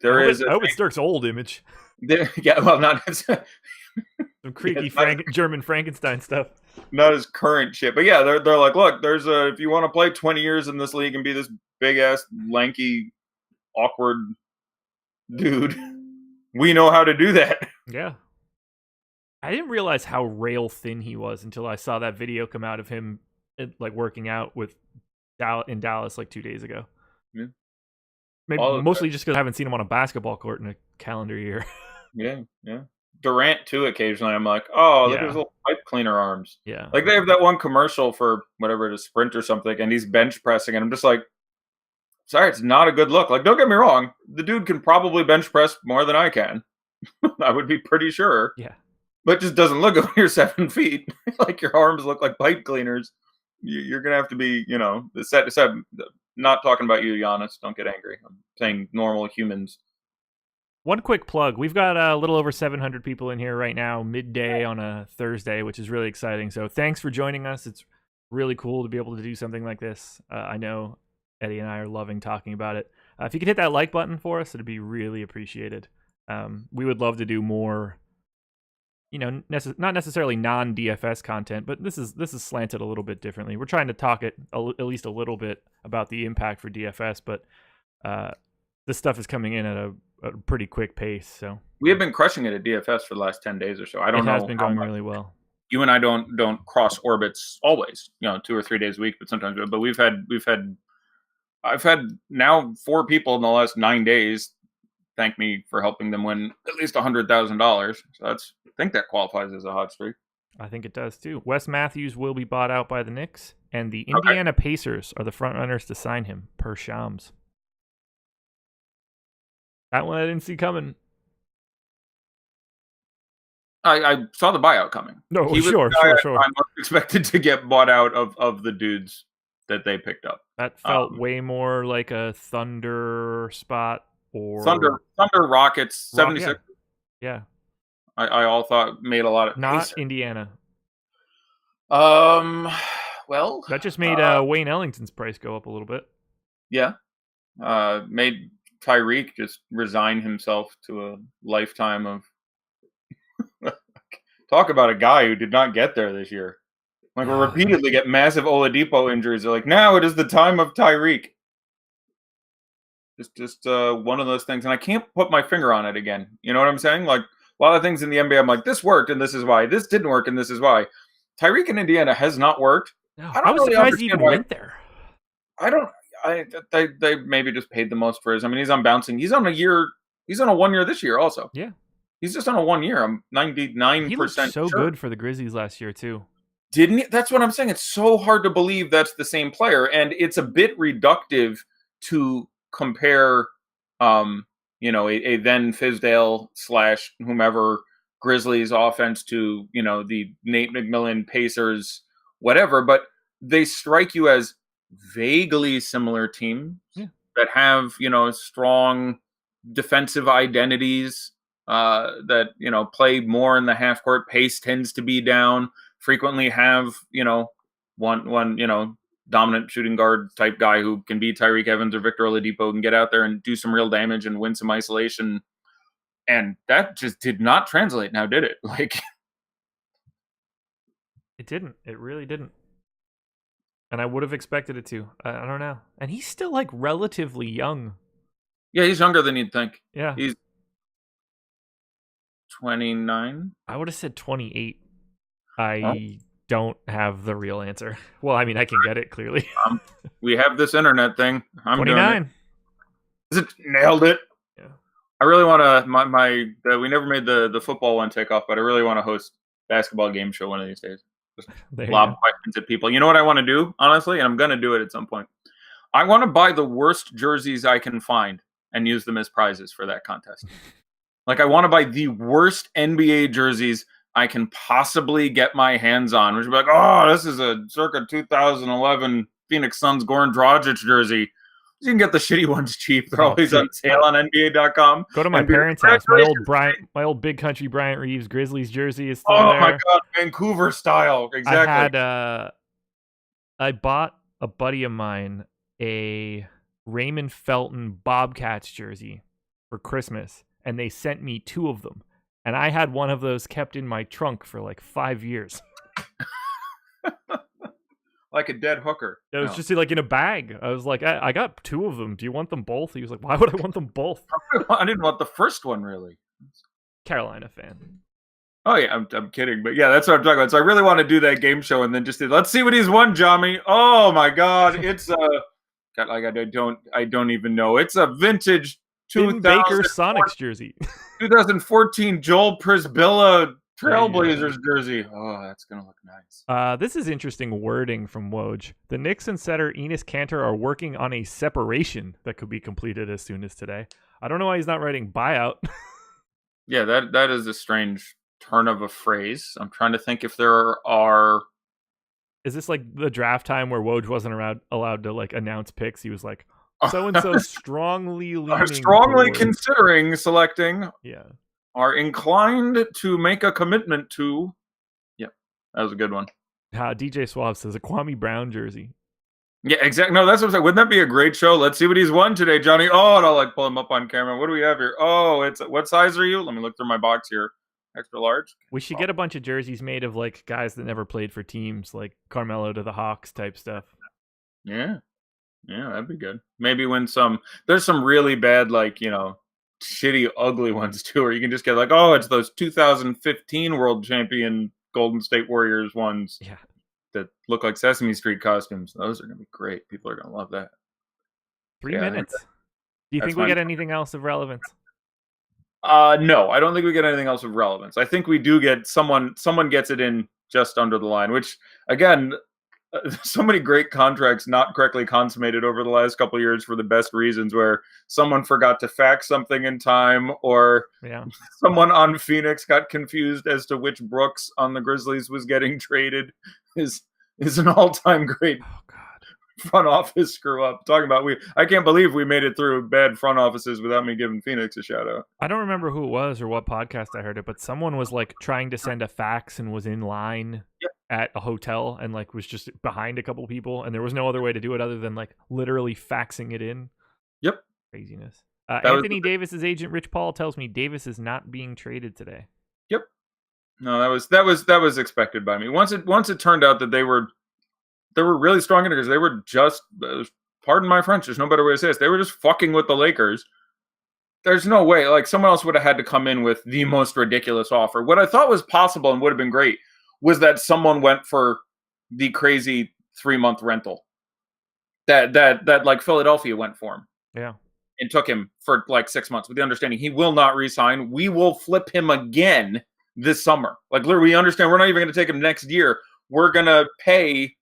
hope it's Dirk's old image. Not some creaky German Frankenstein stuff. Not his current shit. But yeah, they're like, look, if you want to play 20 years in this league and be this big ass, lanky, awkward dude, we know how to do that. Yeah. I didn't realize how rail thin he was until I saw that video come out of him working out in Dallas 2 days ago. Yeah. Maybe mostly just because I haven't seen him on a basketball court in a calendar year. Yeah. Durant too. Occasionally, I'm like, oh, look at his little pipe cleaner arms. Yeah. They have that one commercial for whatever it is, Sprint or something, and he's bench pressing, and I'm just like, sorry, it's not a good look. Don't get me wrong, the dude can probably bench press more than I can. I would be pretty sure. Yeah. But it just doesn't look good when you're 7 feet. Your arms look like pipe cleaners. You're gonna have to be, the set. Not talking about you, Giannis. Don't get angry. I'm saying normal humans. One quick plug. We've got a little over 700 people in here right now, midday on a Thursday, which is really exciting. So thanks for joining us. It's really cool to be able to do something like this. I know Eddie and I are loving talking about it. If you could hit that like button for us, it'd be really appreciated. We would love to do more, not necessarily non-DFS content, but this is slanted a little bit differently. We're trying to talk at least a little bit about the impact for DFS, but this stuff is coming in at a pretty quick pace. So we have been crushing it at DFS for the last 10 days or so. I don't know. It has been going really well. You and I don't cross orbits always, 2 or 3 days a week, but sometimes. But I've had now 4 people in the last 9 days thank me for helping them win at least $100,000. So I think that qualifies as a hot streak. I think it does too. Wes Matthews will be bought out by the Knicks, and the Indiana Pacers are the front runners to sign him per Shams. That one I didn't see coming. I saw the buyout coming. No, He was sure. I'm expected to get bought out of the dudes that they picked up. That felt way more like a Thunder spot or Thunder Rockets 76. Yeah. I all thought made a lot of not Indiana. Well, that just made Wayne Ellington's price go up a little bit. Yeah. Made Tyreek just resign himself to a lifetime of talk about a guy who did not get there this year. Like, we'll repeatedly get massive Oladipo injuries. They're like, now it is the time of Tyreek. Just one of those things. And I can't put my finger on it again. You know what I'm saying? Like, a lot of things in the NBA, I'm like, this worked and this is why. This didn't work and this is why. Tyreek in Indiana has not worked. No, I was surprised he even went there. They maybe just paid the most for his. I mean, he's on bouncing. He's on a 1 year this year also. Yeah. He's just on a 1 year. I'm 99% He looked so sure. good for the Grizzlies last year too. Didn't he? That's what I'm saying. It's so hard to believe that's the same player. And it's a bit reductive to compare a then Fizdale / whomever Grizzlies offense to, the Nate McMillan Pacers, whatever. But they strike you as vaguely similar teams that have, strong defensive identities that, play more in the half court. Pace tends to be down, frequently have, one dominant shooting guard type guy who can be Tyreek Evans or Victor Oladipo, can get out there and do some real damage and win some isolation. And that just did not translate now, did it? Like, it didn't. It really didn't. And I would have expected it to. I don't know. And he's still like relatively young. Yeah, he's younger than you'd think. Yeah. He's 29. I would have said 28. I don't have the real answer. Well, I mean, I can get it clearly. We have this internet thing. I'm 29. Doing it. Nailed it. Yeah. I really want to. We never made the football one take off, but I really want to host basketball game show one of these days. Just lob questions at people. You know what I want to do, honestly, and I'm going to do it at some point. I want to buy the worst jerseys I can find and use them as prizes for that contest. Like, I want to buy the worst NBA jerseys I can possibly get my hands on, which would be like, oh, this is a circa 2011 Phoenix Suns Goran Dragic jersey. You can get the shitty ones cheap. They're always on sale on NBA.com. Go to my parents' house. My old Big Country Bryant Reeves Grizzlies jersey is still there. Oh my god, Vancouver style. Exactly. I bought a buddy of mine a Raymond Felton Bobcats jersey for Christmas, and they sent me 2 of them. And I had one of those kept in my trunk for like 5 years. Like a dead hooker. It was just like in a bag. I was like, I got 2 of them. Do you want them both? He was like, why would I want them both? I didn't want the first one, really. Carolina fan. Oh, yeah, I'm kidding. But yeah, that's what I'm talking about. So I really want to do that game show and then just let's see what he's won, Jami. Oh, my God. It's God, like, I don't even know. It's a vintage Baker Sonics jersey. 2014 Joel Prisbilla Trailblazers jersey. Oh, that's going to look nice. This is interesting wording from Woj. The Knicks and setter Enes Kanter are working on a separation that could be completed as soon as today. I don't know why he's not writing buyout. Yeah, that is a strange turn of a phrase. I'm trying to think if there are... Is this like the draft time where Woj wasn't allowed to like announce picks? He was like, so-and-so strongly considering selecting... Yeah. Are inclined to make a commitment to... Yeah, that was a good one. DJ Swab says a Kwame Brown jersey. Yeah, exactly. No, that's what I'm saying. Wouldn't that be a great show? Let's see what he's won today, Johnny. Oh, and I'll like pull him up on camera. What do we have here? Oh, it's what size are you? Let me look through my box here. Extra large. We should get a bunch of jerseys made of like guys that never played for teams, like Carmelo to the Hawks type stuff. Yeah, that'd be good. Maybe when there's some really bad, like, shitty, ugly ones too, or you can just get like, oh, it's those 2015 world champion Golden State Warriors ones that look like Sesame Street costumes. Those are going to be great. People are going to love that. 3 minutes. Do you think we get anything else of relevance? No, I don't think we get anything else of relevance. I think we do get someone gets it in just under the line, which, again, so many great contracts not correctly consummated over the last couple of years for the best reasons, where someone forgot to fax something in time, or someone on Phoenix got confused as to which Brooks on the Grizzlies was getting traded. Is an all-time great front office screw up. Talking about I can't believe we made it through bad front offices without me giving Phoenix a shout out. I don't remember who it was or what podcast I heard it, but someone was like trying to send a fax and was in line at a hotel and like was just behind a couple people, and there was no other way to do it other than like literally faxing it in. Yep. Craziness. Anthony Davis's agent Rich Paul tells me Davis is not being traded today. Yep. No, that was expected by me. Once it turned out that they were really strong in it, because they were just, pardon my French, there's no better way to say this, they were just fucking with the Lakers. There's no way, like, someone else would have had to come in with the most ridiculous offer. What I thought was possible and would have been great was that someone went for the crazy 3-month rental that like Philadelphia went for him. Yeah. And took him for like 6 months with the understanding he will not re-sign. We will flip him again this summer. Like, literally, we understand we're not even going to take him next year. We're going to pay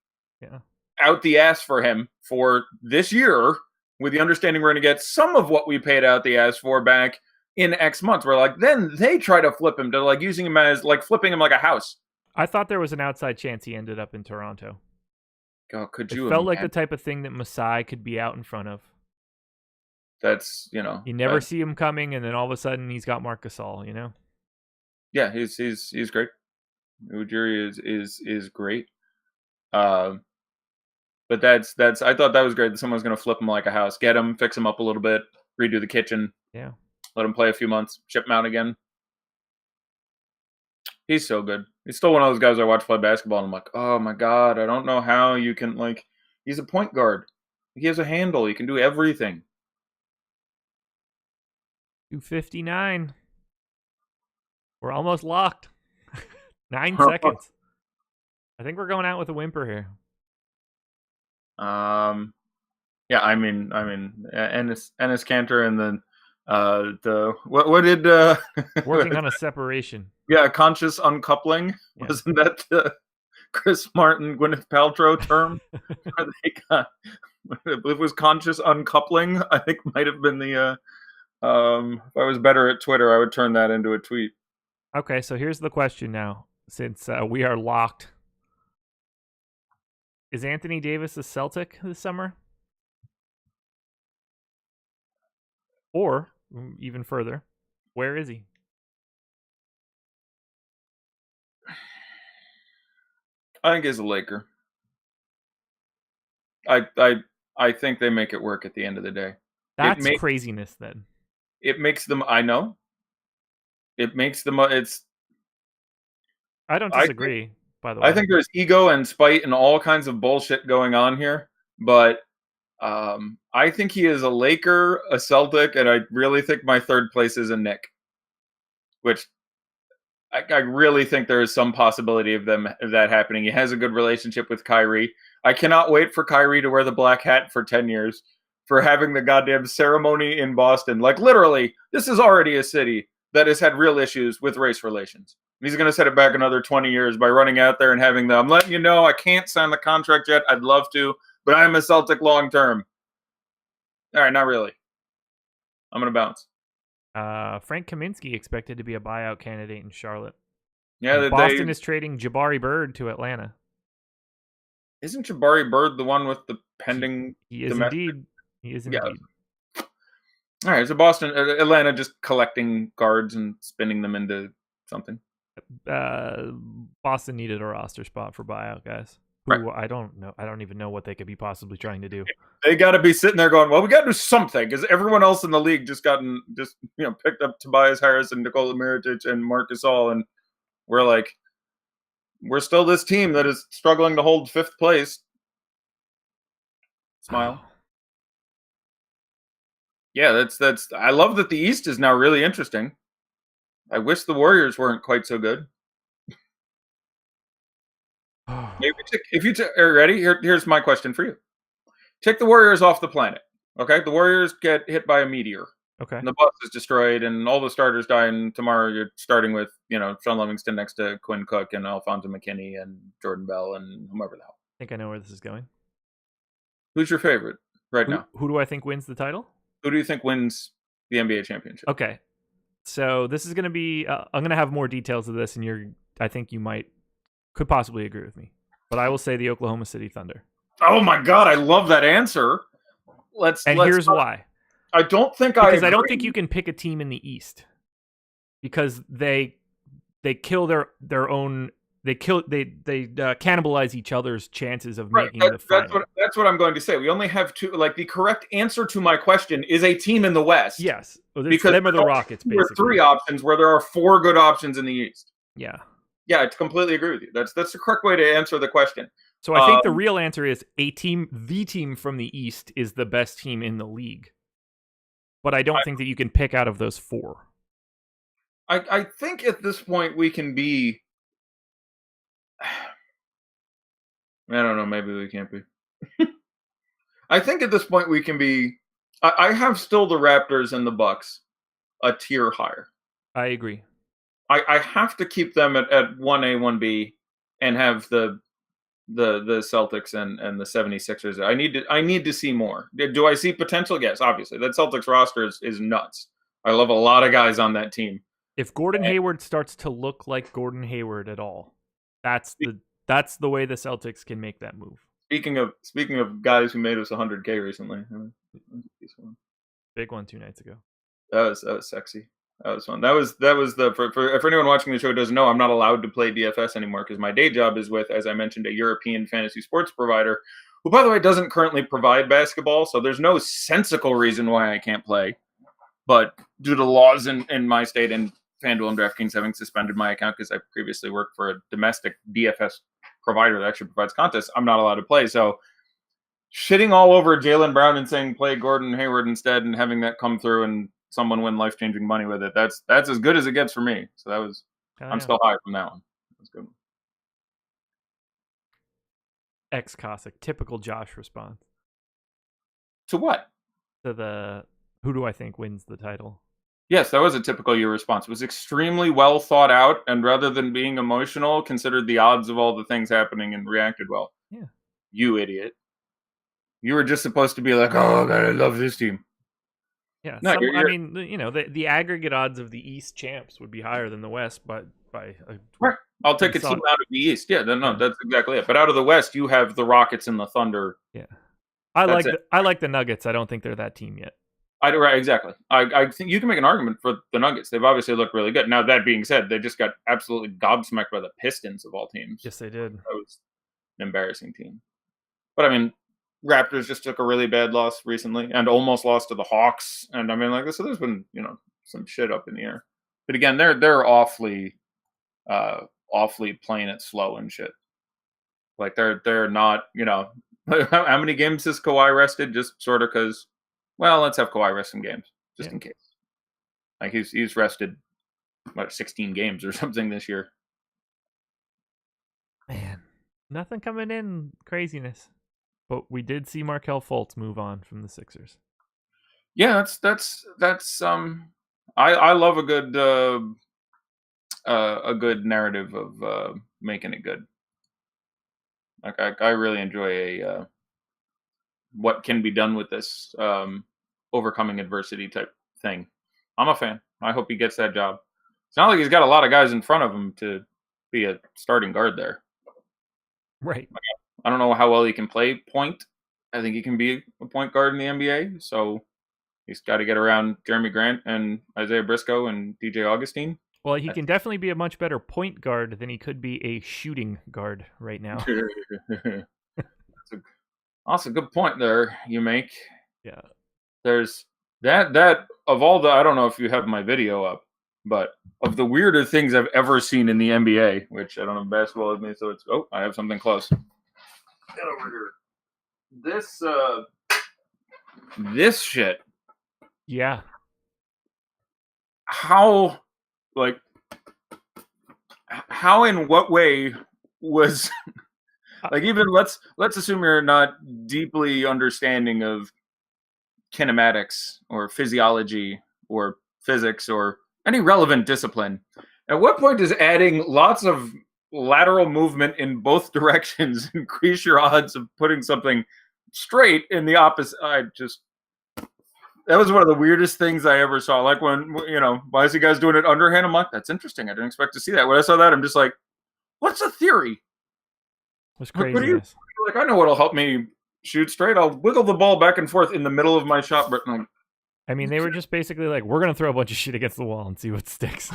out the ass for him for this year, with the understanding we're going to get some of what we paid out the ass for back in X months. We're like, then they try to flip him to like using him as like flipping him like a house. I thought there was an outside chance he ended up in Toronto. Oh, could you? It felt like the type of thing that Masai could be out in front of. That's, you never see him coming, and then all of a sudden he's got Marc Gasol, Yeah, he's great. Ujiri is great. But that's I thought that was great that someone's going to flip him like a house, get him, fix him up a little bit, redo the kitchen. Yeah. Let him play a few months, ship him out again. He's so good. He's still one of those guys I watch play basketball, and I'm like, oh my God, I don't know how you can, like, he's a point guard. He has a handle. He can do everything. 2:59. We're almost locked. 9 seconds. I think we're going out with a whimper here. Yeah, I mean, Enes Kanter, and then what did working on a separation. Yeah, conscious uncoupling. Yeah. Wasn't that the Chris Martin, Gwyneth Paltrow term? I believe it was conscious uncoupling. I think might have been the. If I was better at Twitter, I would turn that into a tweet. Okay, so here's the question now. Since we are locked, is Anthony Davis a Celtic this summer? Or, even further, where is he? I think he's a Laker. I think they make it work at the end of the day. That's craziness then. It makes them, I know. It makes them, I don't disagree, by the way. I think there's ego and spite and all kinds of bullshit going on here, but I think he is a Laker, a Celtic, and I really think my third place is a Knick, which I really think there is some possibility of that happening. He has a good relationship with Kyrie. I cannot wait for Kyrie to wear the black hat for 10 years, for having the goddamn ceremony in Boston. Like, literally, this is already a city that has had real issues with race relations. He's going to set it back another 20 years by running out there and having I'm letting you know, I can't sign the contract yet. I'd love to, but I'm a Celtic long term. All right, not really. I'm going to bounce. Frank Kaminsky expected to be a buyout candidate in Charlotte. Yeah, Boston is trading Jabari Bird to Atlanta. Isn't Jabari Bird the one with the pending? He is indeed. He is indeed. Yeah. All right, so Atlanta just collecting guards and spinning them into something. Boston needed a roster spot for buyout guys. Right. I don't know. I don't even know what they could be possibly trying to do. They got to be sitting there going, well, we got to do something, because everyone else in the league just picked up Tobias Harris and Nikola Mirotic and Marc Gasol, and we're still this team that is struggling to hold 5th place. Smile. Yeah, that's. I love that the East is now really interesting. I wish the Warriors weren't quite so good. Maybe if you are ready, here's my question for you. Take the Warriors off the planet. Okay, the Warriors get hit by a meteor. Okay, and the bus is destroyed, and all the starters die. And tomorrow you're starting with Sean Livingston next to Quinn Cook and Alfonso McKinney and Jordan Bell and whomever the hell. think I know where this is going. Who's your favorite right now? Who do I think wins the title? Who do you think wins the NBA championship? Okay. So this is going to be, I'm going to have more details of this, and I think you could possibly agree with me. But I will say the Oklahoma City Thunder. Oh my God, I love that answer. Here's why. I don't think because I don't think you can pick a team in the East because they kill their own. They cannibalize each other's chances of making the final. That's what I'm going to say. We only have two. Like the correct answer to my question is a team in the West. Yes, because them are the Rockets. There are three options where there are four good options in the East. Yeah, I completely agree with you. That's the correct way to answer the question. So I think the real answer is the team from the East is the best team in the league. But I don't think that you can pick out of those four. I think at this point we can be. I don't know. Maybe we can't be. I think at this point we can be. I have still the Raptors and the Bucks a tier higher. I agree. I have to keep them at 1A, 1B, and have the Celtics and the 76ers. I need to see more. Do I see potential? Yes, obviously. That Celtics roster is nuts. I love a lot of guys on that team. If Gordon Hayward starts to look like Gordon Hayward at all, that's the way the Celtics can make that move. Speaking of guys who made us 100K recently. Big one 2 nights ago. That was sexy. That was fun. That was for anyone watching the show who doesn't know, I'm not allowed to play DFS anymore because my day job is with, as I mentioned, a European fantasy sports provider who, by the way, doesn't currently provide basketball. So there's no sensical reason why I can't play. But due to laws in my state and FanDuel and DraftKings having suspended my account because I previously worked for a domestic DFS provider that actually provides contests, I'm not allowed to play. So shitting all over Jaylen Brown and saying play Gordon Hayward instead and having that come through and someone win life-changing money with it, that's as good as it gets for me. So that was I'm still high from that one. That's good. Cossack, typical Josh response. To what? To the who do I think wins the title? Yes, that was a typical you response. It was extremely well thought out, and rather than being emotional, considered the odds of all the things happening and reacted well. Yeah. You idiot. You were just supposed to be like, oh, God, I love this team. Yeah. No, I mean, the aggregate odds of the East champs would be higher than the West, but by right. I'll take a team out of the East. Yeah, no, that's exactly it. But out of the West, you have the Rockets and the Thunder. Yeah. I like the Nuggets. I don't think they're that team yet. Right, exactly. I think you can make an argument for the Nuggets. They've obviously looked really good. Now, that being said, they just got absolutely gobsmacked by the Pistons of all teams. Yes, they did. That was an embarrassing team. But, I mean, Raptors just took a really bad loss recently and almost lost to the Hawks. And, I mean, like, so there's been, some shit up in the air. But, again, they're awfully playing it slow and shit. Like, they're not, how many games has Kawhi rested? Just sort of because... Well, let's have Kawhi rest some games, just in case. Like, he's rested, 16 games or something this year. Man, nothing coming in craziness. But we did see Markelle Fultz move on from the Sixers. Yeah, that's I love a good narrative of making it good. Like, I really enjoy what can be done with this overcoming adversity type thing. I'm a fan. I hope he gets that job. It's not like he's got a lot of guys in front of him to be a starting guard there. Right. I don't know how well he can play point. I think he can be a point guard in the NBA. So he's got to get around Jeremy Grant and Isaiah Briscoe and DJ Augustine. Well, he can definitely be a much better point guard than he could be a shooting guard right now. That's a good point there you make. Yeah. There's that of all the, I don't know if you have my video up, but of the weirder things I've ever seen in the NBA, which I don't have basketball with me, so it's, I have something close. Get over here. This shit. Yeah. How in what way was... Like, even let's assume you're not deeply understanding of kinematics or physiology or physics or any relevant discipline. At what point does adding lots of lateral movement in both directions increase your odds of putting something straight in the opposite. That was one of the weirdest things I ever saw. Like when, why is you guys doing it underhand? I'm like, that's interesting. I didn't expect to see that. When I saw that, I'm just like, what's the theory? What's Like, craziness? I know what'll help me shoot straight. I'll wiggle the ball back and forth in the middle of my shot. But I mean, they were just basically like, we're going to throw a bunch of shit against the wall and see what sticks.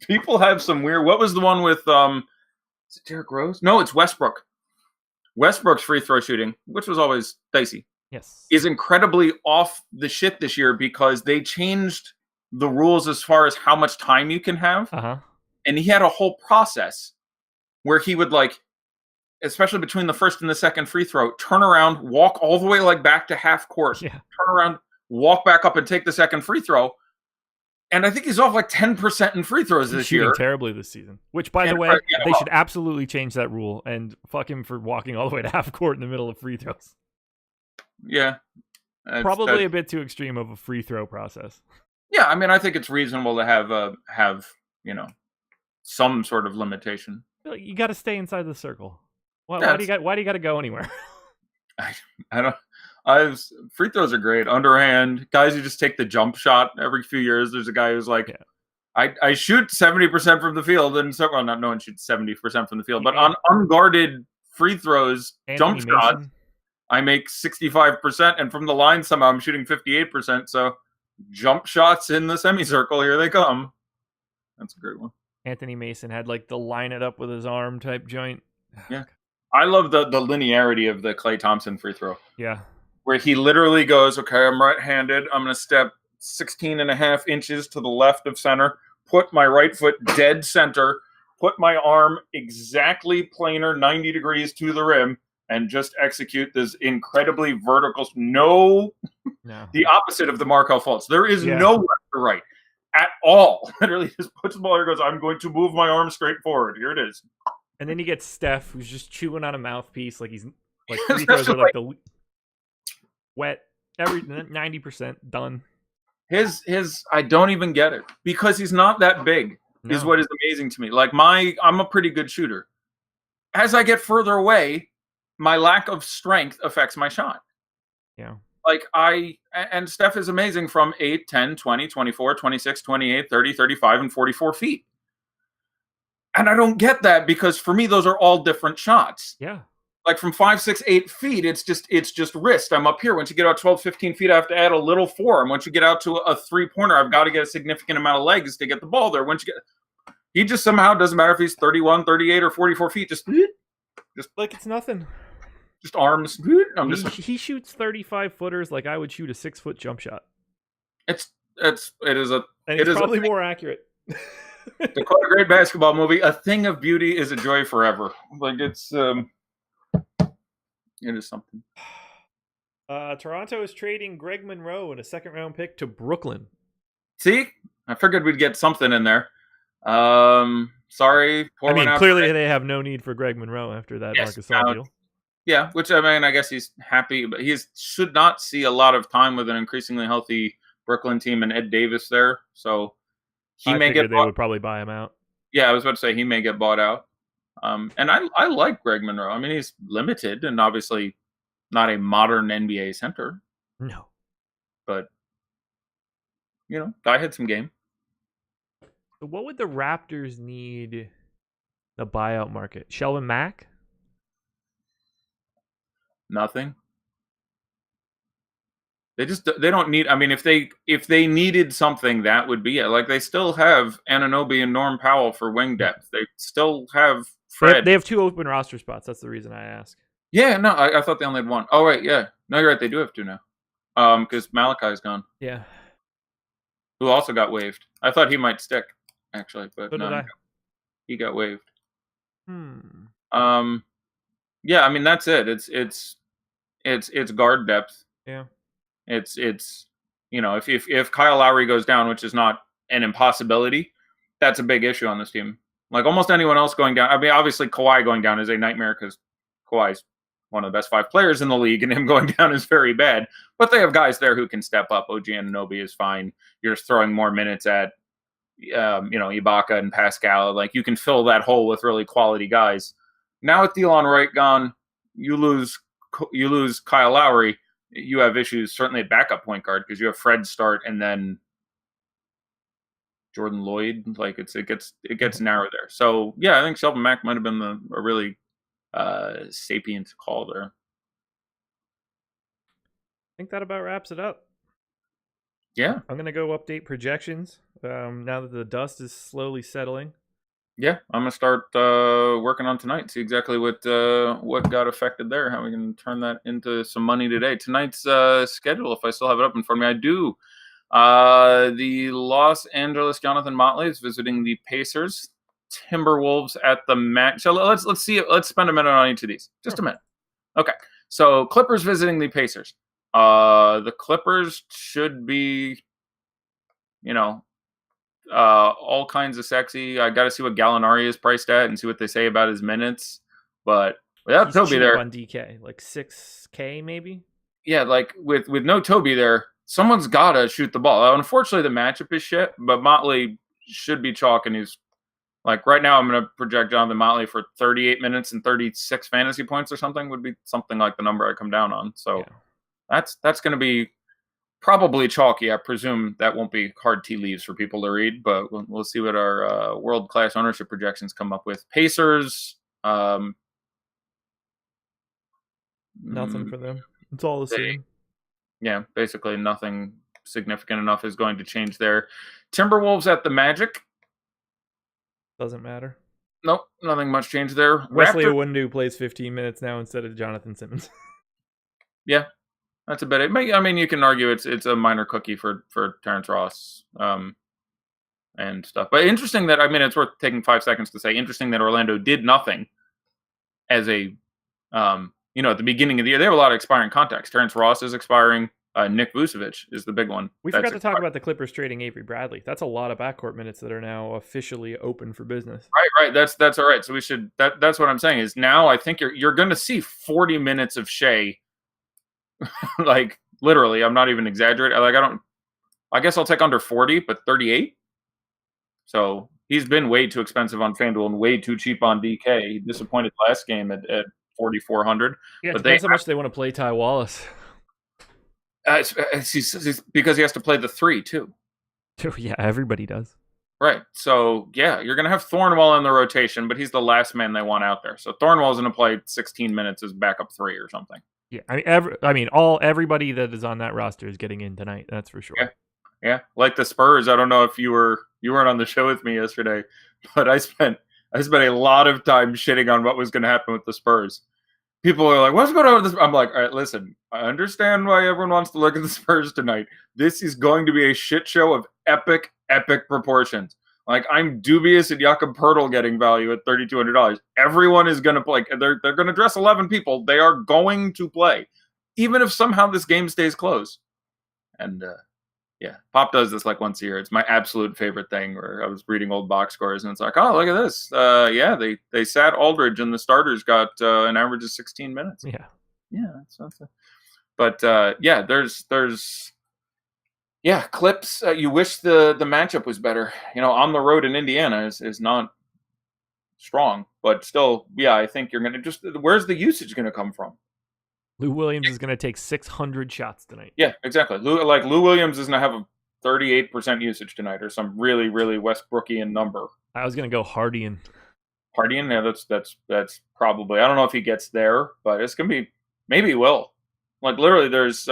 People have some weird. What was the one with, is it Derrick Rose? No, it's Westbrook. Westbrook's free throw shooting, which was always dicey, yes, is incredibly off the shit this year because they changed the rules as far as how much time you can have. Uh-huh. And he had a whole process where he would, like, especially between the first and the second free throw, turn around, walk all the way like back to half court, turn around, walk back up and take the second free throw. And I think he's off like 10% in free throws this year. Terribly this season. Which, by the way, they should absolutely change that rule and fuck him for walking all the way to half court in the middle of free throws. Yeah. Probably a bit too extreme of a free throw process. Yeah, I mean, I think it's reasonable to have some sort of limitation. You got to stay inside the circle. Why do you got to go anywhere? I don't. Free throws are great. Underhand guys who just take the jump shot every few years. There's a guy who's like, I shoot 70% from the field, and not no one shoots 70% from the field, but on unguarded free throws, jump shots, I make 65%, and from the line somehow I'm shooting 58%. So jump shots in the semicircle, here they come. That's a great one. Anthony Mason had like the line it up with his arm type joint. Yeah. I love the linearity of the Klay Thompson free throw. Yeah. Where he literally goes, okay, I'm right-handed. I'm going to step 16 and a half inches to the left of center, put my right foot dead center, put my arm exactly planar 90 degrees to the rim, and just execute this incredibly vertical, the opposite of the Markelle Fultz. There is no left or right at all. Literally just puts the ball here, goes, I'm going to move my arm straight forward. Here it is. And then you get Steph, who's just chewing on a mouthpiece, like he's like free throws are like the wet, every 90% done. His I don't even get it because he's not that big. Is what is amazing to me. Like I'm a pretty good shooter. As I get further away, my lack of strength affects my shot. Yeah. Like and Steph is amazing from 8, 10, 20, 24, 26, 28, 30, 35, and 44 feet. And I don't get that because for me, those are all different shots. Yeah. Like from 5, 6, 8 feet, it's just wrist. I'm up here. Once you get out 12, 15 feet, I have to add a little forearm. Once you get out to a three-pointer, I've got to get a significant amount of legs to get the ball there. He just somehow, doesn't matter if he's 31, 38, or 44 feet, just like it's nothing. Just arms. He shoots 35-footers like I would shoot a 6-foot jump shot. It is probably more accurate. To quote a great basketball movie, a thing of beauty is a joy forever. Like it is something. Toronto is trading Greg Monroe and a second-round pick to Brooklyn. See, I figured we'd get something in there. Sorry. I mean, clearly they have no need for Greg Monroe after that Marcus Gasol deal. Yeah, which I mean, I guess he's happy, but he should not see a lot of time with an increasingly healthy Brooklyn team and Ed Davis there. So he may get. They would probably buy him out. Yeah, I was about to say he may get bought out. And I like Greg Monroe. I mean, he's limited and obviously not a modern NBA center. No, but guy had some game. So what would the Raptors need? The buyout market, Shelvin Mack. Nothing. They don't need. I mean, if they needed something, that would be it. Like they still have Anunoby and Norm Powell for wing depth. They still have Fred. They have 2 open roster spots. That's the reason I ask. Yeah, no, I thought they only had 1. Oh right, yeah. No, you're right. They do have 2 now. Because Malachi's gone. Yeah. Who also got waived. I thought he might stick, actually, but so no, he got waived. Yeah, I mean that's it. It's guard depth. Yeah. It's if Kyle Lowry goes down, which is not an impossibility, that's a big issue on this team. Like almost anyone else going down. I mean, obviously Kawhi going down is a nightmare because Kawhi's one of the best 5 players in the league, and him going down is very bad. But they have guys there who can step up. OG Anunoby is fine. You're just throwing more minutes at Ibaka and Pascal. Like, you can fill that hole with really quality guys. Now with Delon Wright gone, you lose Kyle Lowry. You have issues certainly at backup point guard because you have Fred start and then Jordan Lloyd. Like, it gets narrow there. So yeah, I think Shelvin Mack might have been a really sapient call there. I think that about wraps it up. Yeah. I'm going to go update projections now that the dust is slowly settling. Yeah, I'm going to start working on tonight, see exactly what got affected there, how we can turn that into some money today. Tonight's schedule, if I still have it up in front of me, I do. The Los Angeles Jonathan Motley is visiting the Pacers. Timberwolves at the match. So let's see. Let's spend a minute on each of these. Just a minute. Okay. So Clippers visiting the Pacers. The Clippers should be, all kinds of sexy. I got to see what Gallinari is priced at and see what they say about his minutes. But without He's Toby cheap there, on DK, like $6K maybe. Yeah, like with no Toby there, someone's got to shoot the ball. Unfortunately, the matchup is shit, but Motley should be chalk, and he's like, right now I'm going to project Jonathan Motley for 38 minutes and 36 fantasy points or something, would be something like the number I come down on. So that's going to be probably chalky. I presume that won't be hard tea leaves for people to read, but we'll see what our world-class ownership projections come up with. Pacers. Nothing for them. It's all the same. Yeah, basically nothing significant enough is going to change there. Timberwolves at the Magic. Doesn't matter. Nope, nothing much changed there. Wesley Iwundu plays 15 minutes now instead of Jonathan Simmons. Yeah, that's a bit. I mean, you can argue it's a minor cookie for Terrence Ross and stuff. But interesting that, it's worth taking 5 seconds to say. Interesting that Orlando did nothing as a at the beginning of the year. They have a lot of expiring contracts. Terrence Ross is expiring. Nick Vucevic is the big one. We forgot to talk about the Clippers trading Avery Bradley. That's a lot of backcourt minutes that are now officially open for business. Right. That's all right. So we should. That's what I'm saying is now I think you're going to see 40 minutes of Shea. Like, literally, I'm not even exaggerating. Like, I guess I'll take under 40, but 38. So he's been way too expensive on FanDuel and way too cheap on DK. He disappointed last game at 4,400. Yeah, it depends how much they want to play Ty Wallace. Because he has to play the 3 too. Yeah, everybody does. Right. So yeah, you're gonna have Thornwell in the rotation, but he's the last man they want out there. So Thornwell's gonna play 16 minutes as backup 3 or something. Yeah, everybody that is on that roster is getting in tonight. That's for sure. Yeah. Like the Spurs. I don't know if you weren't on the show with me yesterday, but I spent a lot of time shitting on what was going to happen with the Spurs. People are like, what's going on with this? I'm like, all right, listen, I understand why everyone wants to look at the Spurs tonight. This is going to be a shit show of epic proportions. Like, I'm dubious at Jakob Poeltl getting value at $3,200. Everyone is going to play. They're going to dress 11 people. They are going to play, even if somehow this game stays close. And yeah, Pop does this like once a year. It's my absolute favorite thing, where I was reading old box scores and it's like, oh, look at this. Yeah, they sat Aldridge and the starters got an average of 16 minutes. Yeah, that's but yeah, there's clips. You wish the matchup was better. On the road in Indiana is not strong, but still, yeah, I think you're gonna where's the usage gonna come from? Lou Williams is going to take 600 shots tonight. Yeah, exactly. Lou Williams is going to have a 38% usage tonight, or some really, really Westbrookian number. I was going to go Hardian. Yeah, that's probably. I don't know if he gets there, but it's going to be. Maybe he will. Like, literally, that's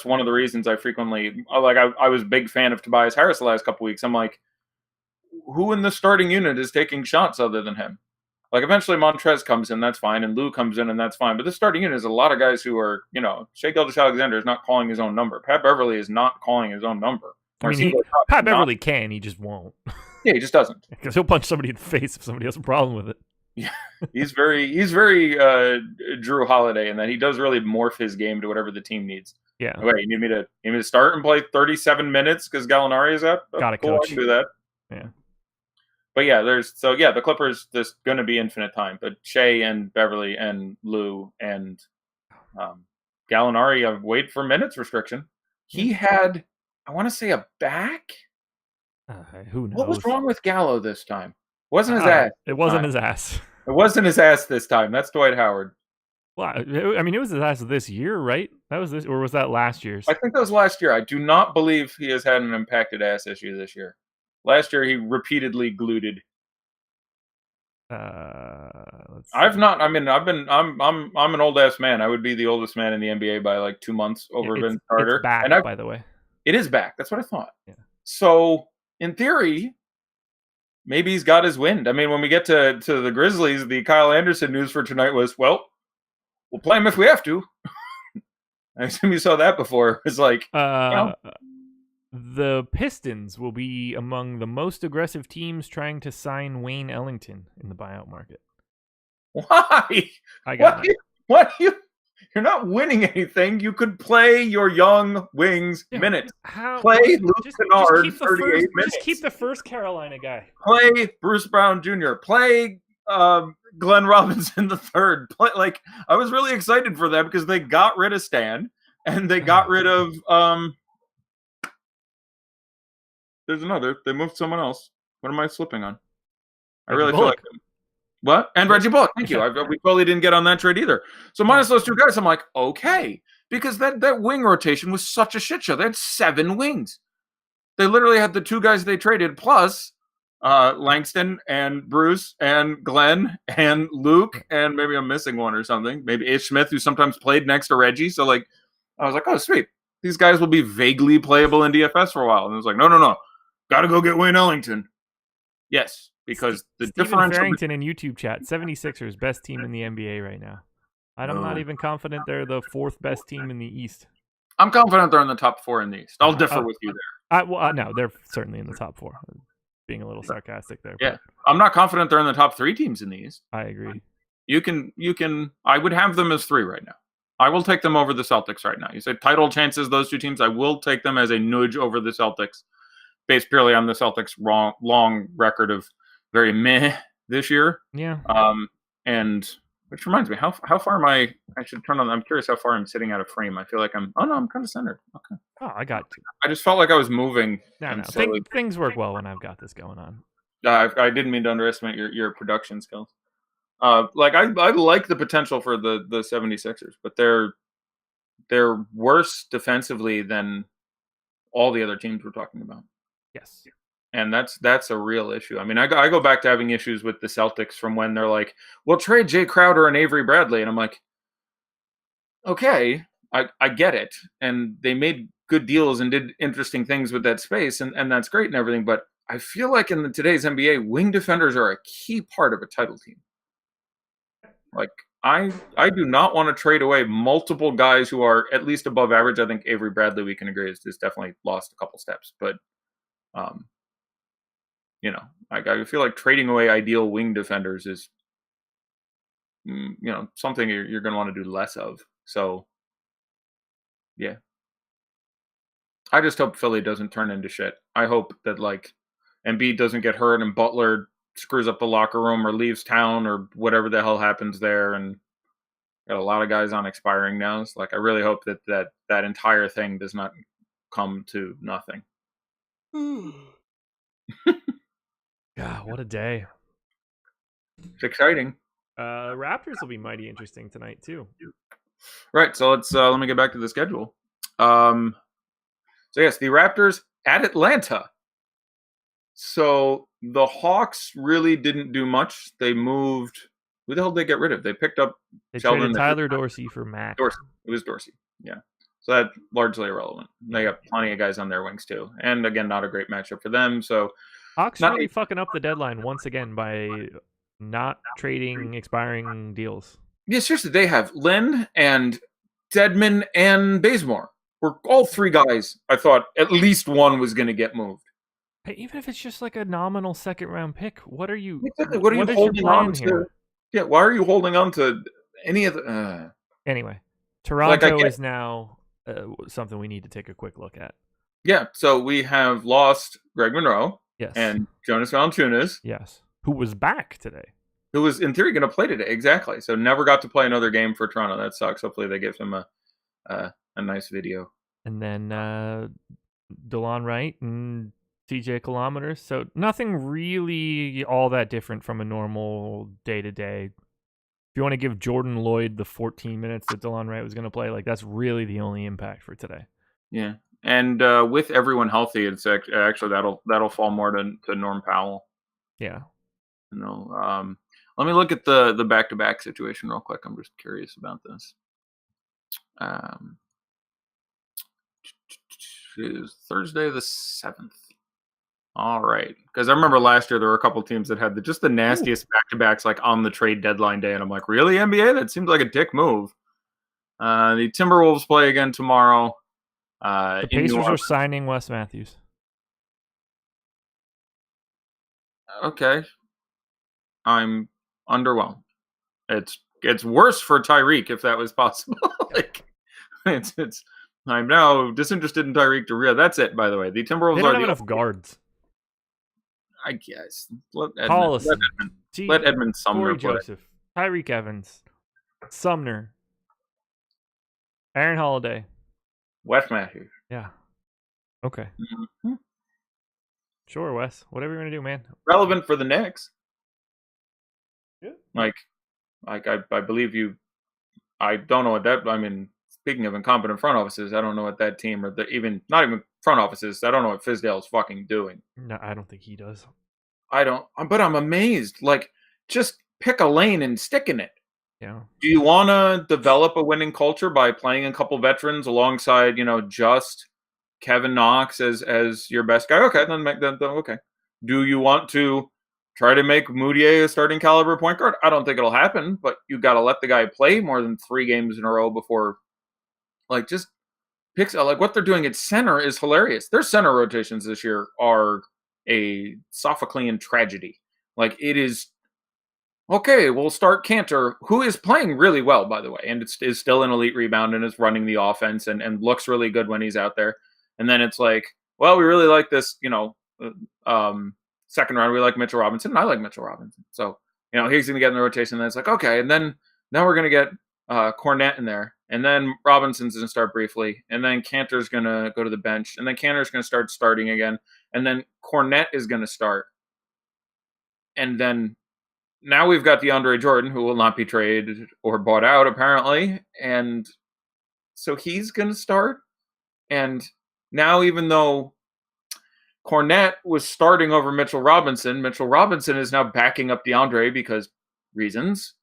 one of the reasons I frequently I was a big fan of Tobias Harris the last couple weeks. I'm like, who in the starting unit is taking shots other than him? Like, eventually Montrez comes in, that's fine, and Lou comes in, and that's fine. But the starting unit is a lot of guys who are, Shai Gilgeous-Alexander is not calling his own number. Pat Beverly is not calling his own number. Pat Beverly can, he just won't. Yeah, he just doesn't. Because he'll punch somebody in the face if somebody has a problem with it. Yeah, he's very Drew Holiday in that he does really morph his game to whatever the team needs. Yeah. Wait, you need me to start and play 37 minutes because Gallinari is out? Gotta cool, coach. I can do that. Yeah. But yeah, the Clippers, there's going to be infinite time. But Shea and Beverly and Lou and Gallinari have wait for minutes restriction. He had, I want to say, a back. Who knows? What was wrong with Gallo this time? Wasn't his ass. It wasn't his ass. It wasn't his ass this time. That's Dwight Howard. Well, I mean, it was his ass this year, right? That was this, or was that last year's? I think that was last year. I do not believe he has had an impacted ass issue this year. Last year, he repeatedly gluted. I've not. I mean, I'm an old ass man. I would be the oldest man in the NBA by like 2 months over Vince Carter. It's back, by the way. It is back. That's what I thought. Yeah. So in theory, maybe he's got his wind. I mean, when we get to the Grizzlies, the Kyle Anderson news for tonight was, well, we'll play him if we have to. I assume you saw that before. It's like, the Pistons will be among the most aggressive teams trying to sign Wayne Ellington in the buyout market. Why? What? You're not winning anything. You could play your young wings minutes. Play Luke Kennard 38 minutes. Just keep the first Carolina guy. Play Bruce Brown Jr. Play Glenn Robinson the third. Like, I was really excited for them because they got rid of Stan and they got rid of there's another. They moved someone else. What am I slipping on? I really feel like what? And Reggie Bullock. Thank you. We totally didn't get on that trade either. So minus those two guys, I'm like, okay, because that wing rotation was such a shit show. They had 7 wings. They literally had the 2 guys they traded plus Langston and Bruce and Glenn and Luke, and maybe I'm missing one or something. Maybe Ish Smith, who sometimes played next to Reggie. So like, I was like, oh sweet, these guys will be vaguely playable in DFS for a while. And it was like, no. Got to go get Wayne Ellington. Yes, because the differential... Farrington in YouTube chat, 76ers, best team in the NBA right now. I'm not even confident they're the 4th best team in the East. I'm confident they're in the top 4 in the East. I'll differ with you there. No, they're certainly in the top 4. Being a little sarcastic there. Yeah, I'm not confident they're in the top 3 teams in the East. I agree. You can. I would have them as 3 right now. I will take them over the Celtics right now. You said title chances, those 2 teams. I will take them as a nudge over the Celtics, based purely on the Celtics' long record of very meh this year. Yeah. And which reminds me, how far am I? I should turn on. I'm curious how far I'm sitting out of frame. I feel like I'm kind of centered. Okay. Oh, I got you. I just felt like I was moving. No. Things work well when I've got this going on. I didn't mean to underestimate your production skills. Like I like the potential for the 76ers, but they're worse defensively than all the other teams we're talking about. Yes. And that's a real issue. I mean, I go back to having issues with the Celtics from when they're like, "We'll trade Jay Crowder and Avery Bradley," and I'm like, "Okay, I get it." And they made good deals and did interesting things with that space, and that's great and everything. But I feel like in today's NBA, wing defenders are a key part of a title team. Like, I do not want to trade away multiple guys who are at least above average. I think Avery Bradley, we can agree, has definitely lost a couple steps, but. I feel like trading away ideal wing defenders is, something you're going to want to do less of. So, yeah. I just hope Philly doesn't turn into shit. I hope that, like, Embiid doesn't get hurt and Butler screws up the locker room or leaves town or whatever the hell happens there. And got a lot of guys on expiring now. So, like, I really hope that entire thing does not come to nothing. God, what a day. It's exciting. Raptors will be mighty interesting tonight too. Right, so let me get back to the schedule. So yes, the Raptors at Atlanta. So the Hawks really didn't do much. They moved. Who the hell did they get rid of? They picked up Sheldon. Tyler Dorsey for Mac. Dorsey. It was Dorsey. Yeah. So that's largely irrelevant. They got plenty of guys on their wings too. And again, not a great matchup for them. So Hawks really fucking up the deadline once again by not trading expiring deals. Yeah, seriously, they have Lynn and Dedman and Bazemore. Were all 3 guys. I thought at least one was going to get moved. Hey, even if it's just like a nominal 2nd round pick, what are you? Exactly. What are you holding on to? Yeah, why are you holding on to any of the? Anyway, Toronto is now something we need to take a quick look at. Yeah, so we have lost Greg Monroe. Yes. And Jonas Valanciunas. Yes. Who was back today. Who was, in theory, going to play today. Exactly. So never got to play another game for Toronto. That sucks. Hopefully they give him a nice video. And then DeLon Wright and TJ kilometers. So nothing really all that different from a normal day-to-day. If you want to give Jordan Lloyd the 14 minutes that DeLon Wright was going to play, like that's really the only impact for today. Yeah, and with everyone healthy, it's actually that'll fall more to Norm Powell. Yeah. Let me look at the back-to-back situation real quick. I'm just curious about this. It is Thursday the 7th. All right, because I remember last year there were a couple teams that had just the nastiest back-to-backs like on the trade deadline day, and I'm like, really, NBA? That seems like a dick move. The Timberwolves play again tomorrow. The Pacers are signing Wes Matthews. Okay, I'm underwhelmed. It's worse for Tyreek if that was possible. Like it's I'm now disinterested in Tyreek to real. That's it. By the way, the Timberwolves they don't have enough guards. I guess. Let Edmund Sumner play. Joseph, Tyreek Evans, Sumner, Aaron Holiday, Wes Matthews. Yeah. Okay. Mm-hmm. Sure, Wes. Whatever you want to do, man. Relevant for the Knicks. Yeah. Like I believe you. I don't know what that. I mean, speaking of incompetent front offices, I don't know what that team or not even front offices. I don't know what Fizdale's fucking doing. No, I don't think he does. I don't. But I'm amazed. Like, just pick a lane and stick in it. Yeah. Do you want to develop a winning culture by playing a couple veterans alongside, just Kevin Knox as your best guy? Okay, then make that. Okay. Do you want to try to make Moutier a starting caliber point guard? I don't think it'll happen, but you got to let the guy play more than 3 games in a row before. Like, just picks. Like, what they're doing at center is hilarious. Their center rotations this year are a Sophoclean tragedy. Like, it is. Okay, we'll start Cantor, who is playing really well, by the way, and is still an elite rebound and is running the offense and looks really good when he's out there. And then it's like, well, we really like this, second round. We like Mitchell Robinson, and I like Mitchell Robinson. So, he's going to get in the rotation. And it's like, okay, and then now we're going to get Cornette in there. And then Robinson's going to start briefly. And then Cantor's going to go to the bench. And then Cantor's going to start starting again. And then Cornette is going to start. And then now we've got DeAndre Jordan, who will not be traded or bought out, apparently. And so he's going to start. And now, even though Cornette was starting over Mitchell Robinson is now backing up DeAndre because reasons.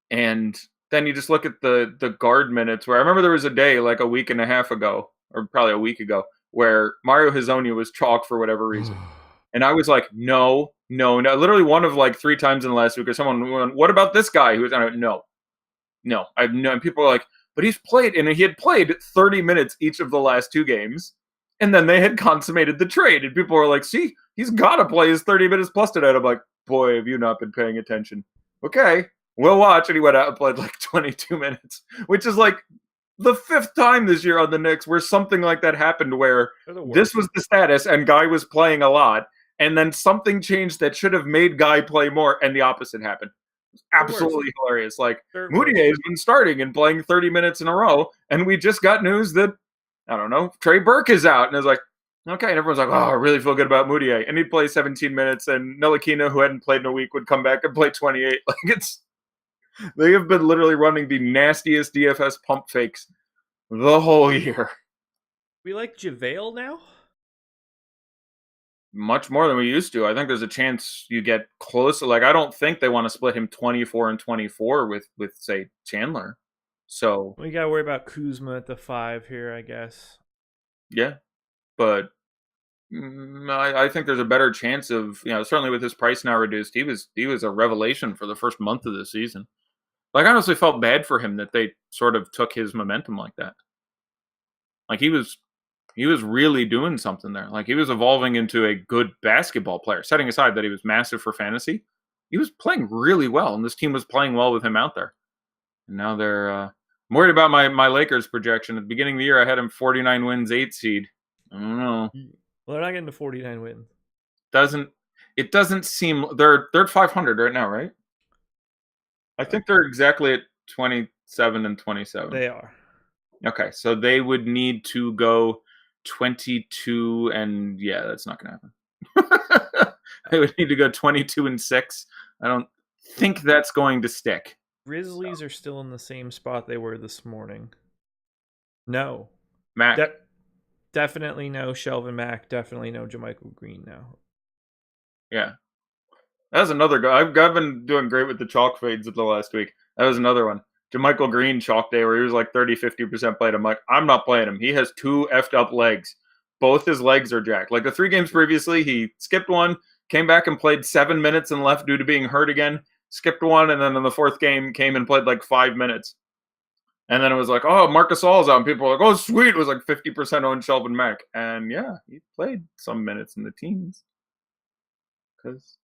And then you just look at the guard minutes, where I remember there was a day like a week and a half ago, or probably a week ago, where Mario Hezonja was chalk for whatever reason. And I was like, no. Literally one of like 3 times in the last week, or someone went, what about this guy? Who was, no. And people were like, but he's played, and he had played 30 minutes each of the last 2 games. And then they had consummated the trade. And people were like, see, he's got to play his 30 minutes plus tonight. I'm like, boy, have you not been paying attention. Okay, we'll watch. And he went out and played like 22 minutes, which is like the 5th time this year on the Knicks where something like that happened, where this was the status and Guy was playing a lot. And then something changed that should have made Guy play more, and the opposite happened. It's absolutely hilarious. Like, Moutier has been starting and playing 30 minutes in a row, and we just got news that, I don't know, Trey Burke is out. And it's like, okay. And everyone's like, oh, I really feel good about Moutier. And he'd play 17 minutes, and Ntilikina, who hadn't played in a week, would come back and play 28. Like, they have been literally running the nastiest DFS pump fakes the whole year. We like JaVale now? Much more than we used to. I think there's a chance you get closer. Like, I don't think they want to split him 24 and 24 with say, Chandler. So we got to worry about Kuzma at the 5 here, I guess. Yeah. But I think there's a better chance of, certainly with his price now reduced, he was a revelation for the first month of the season. Like, I honestly felt bad for him that they sort of took his momentum like that. Like, he was really doing something there. Like, he was evolving into a good basketball player. Setting aside that he was massive for fantasy, he was playing really well, and this team was playing well with him out there. And now they're I'm worried about my Lakers projection. At the beginning of the year, I had him 49 wins, 8 seed. I don't know. Well, they're not getting to 49 wins. It doesn't seem they're at 500 right now, right? I think they're exactly at 27 and 27. They are. Okay, so they would need to go 22 and yeah, that's not going to happen. They would need to go 22-6. I don't think that's going to stick. Grizzlies are still in the same spot they were this morning. No. Mac. Definitely no Shelvin Mack. Definitely no JaMychal Green now. Yeah. That's another guy. I've been doing great with the chalk fades of the last week. That was another one. JaMychal Green chalk day where he was like 30-50% played. I'm like, I'm not playing him. He has 2 effed up legs. Both his legs are jacked. Like the 3 games previously, he skipped one, came back and played 7 minutes and left due to being hurt again. Skipped one, and then in the 4th game, came and played like 5 minutes. And then it was like, oh, Marcus All's out. And people were like, oh, sweet. It was like 50% on Shelvin Mack. And yeah, he played some minutes in the teams. Because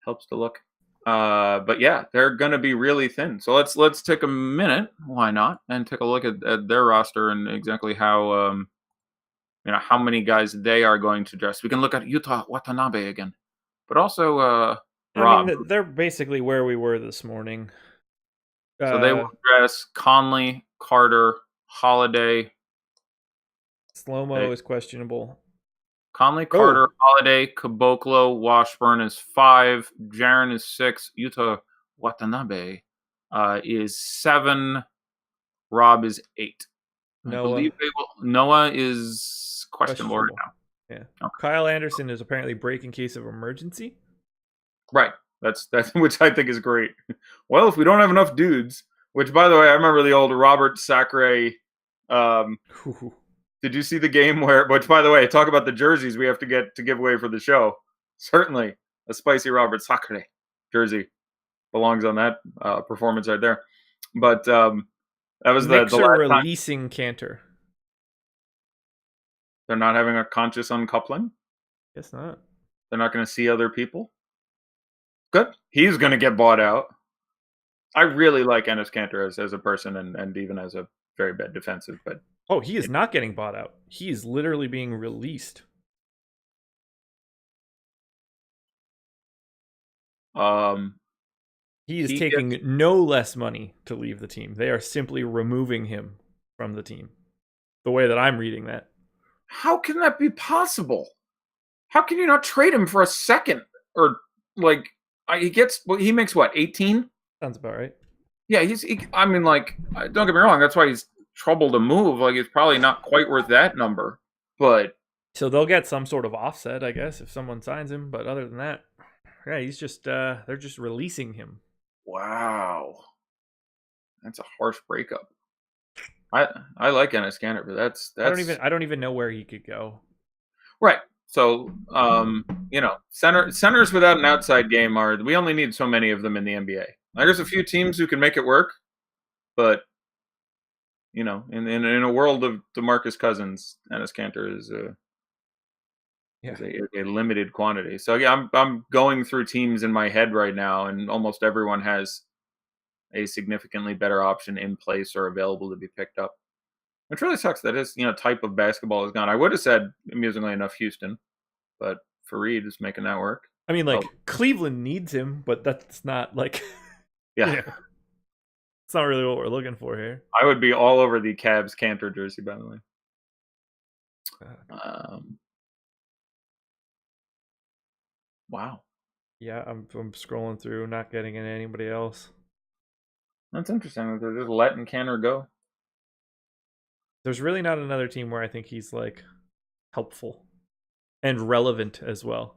helps to look. But yeah, they're going to be really thin. So let's take a minute, why not, and take a look at their roster and exactly how how many guys they are going to dress. We can look at Yuta Watanabe again, but also Rob. I mean, they're basically where we were this morning. So they will dress Conley, Carter, Holiday. Slow-mo is questionable. Conley, Carter, Holiday, Caboclo, Washburn is 5, Jaren is 6, Yuta Watanabe is 7, Rob is 8. Noah is questionable right now. Yeah. Okay. Kyle Anderson is apparently break in case of emergency. Right. That's which I think is great. Well, if we don't have enough dudes, which by the way, I remember the old Robert Sacre. Did you see the game which by the way, talk about the jerseys we have to give away for the show. Certainly a spicy Robert Sacre jersey belongs on that performance right there. But that was the Knicks are releasing Cantor. They're not having a conscious uncoupling? Guess not. They're not going to see other people? Good. He's going to get bought out. I really like Enes Kanter as a person and even as a very bad defensive. But he is not getting bought out. He is literally being released. He is taking no less money to leave the team. They are simply removing him from the team. The way that I'm reading that. How can that be possible? How can you not trade him for a second? Or like he makes what, 18? Sounds about right. Yeah, don't get me wrong, that's why he's trouble to move. Like it's probably not quite worth that number. But so they'll get some sort of offset, I guess, if someone signs him, but other than that, yeah, he's just they're just releasing him. Wow. That's a harsh breakup. I like Enes Kanter, but that's I don't even know where he could go. Right. So centers without an outside game we only need so many of them in the NBA. There's a few teams who can make it work, but in a world of DeMarcus Cousins, Enes Kanter is a limited quantity. So yeah, I'm going through teams in my head right now, and almost everyone has a significantly better option in place or available to be picked up. Which really sucks that his type of basketball is gone. I would have said, amusingly enough, Houston, but Fareed is making that work. I mean, Cleveland needs him, but that's not like yeah. It's not really what we're looking for here. I would be all over the Cavs Cantor jersey, by the way. Wow. Yeah, I'm scrolling through, not getting into anybody else. That's interesting. They're just letting Cantor go. There's really not another team where I think he's helpful and relevant as well.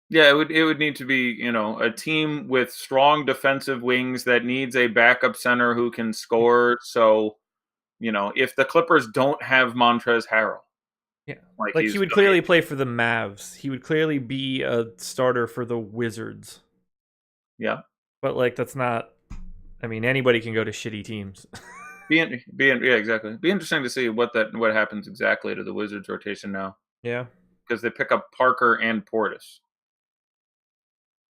Yeah, it would need to be, a team with strong defensive wings that needs a backup center who can score. So, if the Clippers don't have Montrezl Harrell. Yeah. He would clearly play for the Mavs. He would clearly be a starter for the Wizards. Yeah. But that's not, anybody can go to shitty teams. Yeah, exactly. Be interesting to see what happens exactly to the Wizards rotation now. Yeah. Because they pick up Parker and Portis.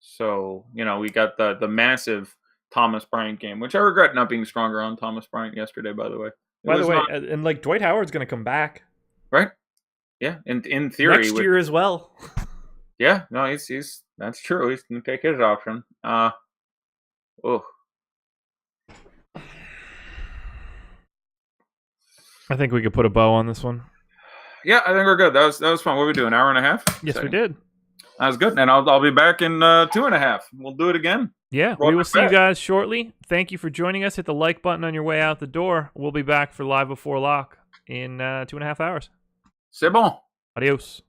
So, we got the massive Thomas Bryant game, which I regret not being stronger on Thomas Bryant yesterday, by the way. And Dwight Howard's going to come back. Right? Yeah, in theory. Next year as well. Yeah, no, he's that's true. He's going to take his option. I think we could put a bow on this one. Yeah, I think we're good. That was fun. What we do? An hour and a half? Yes, we did. That was good. And I'll be back in 2.5. We'll do it again. Yeah, we will see you guys shortly. Thank you for joining us. Hit the like button on your way out the door. We'll be back for Live Before Lock in 2.5 hours. C'est bon. Adios.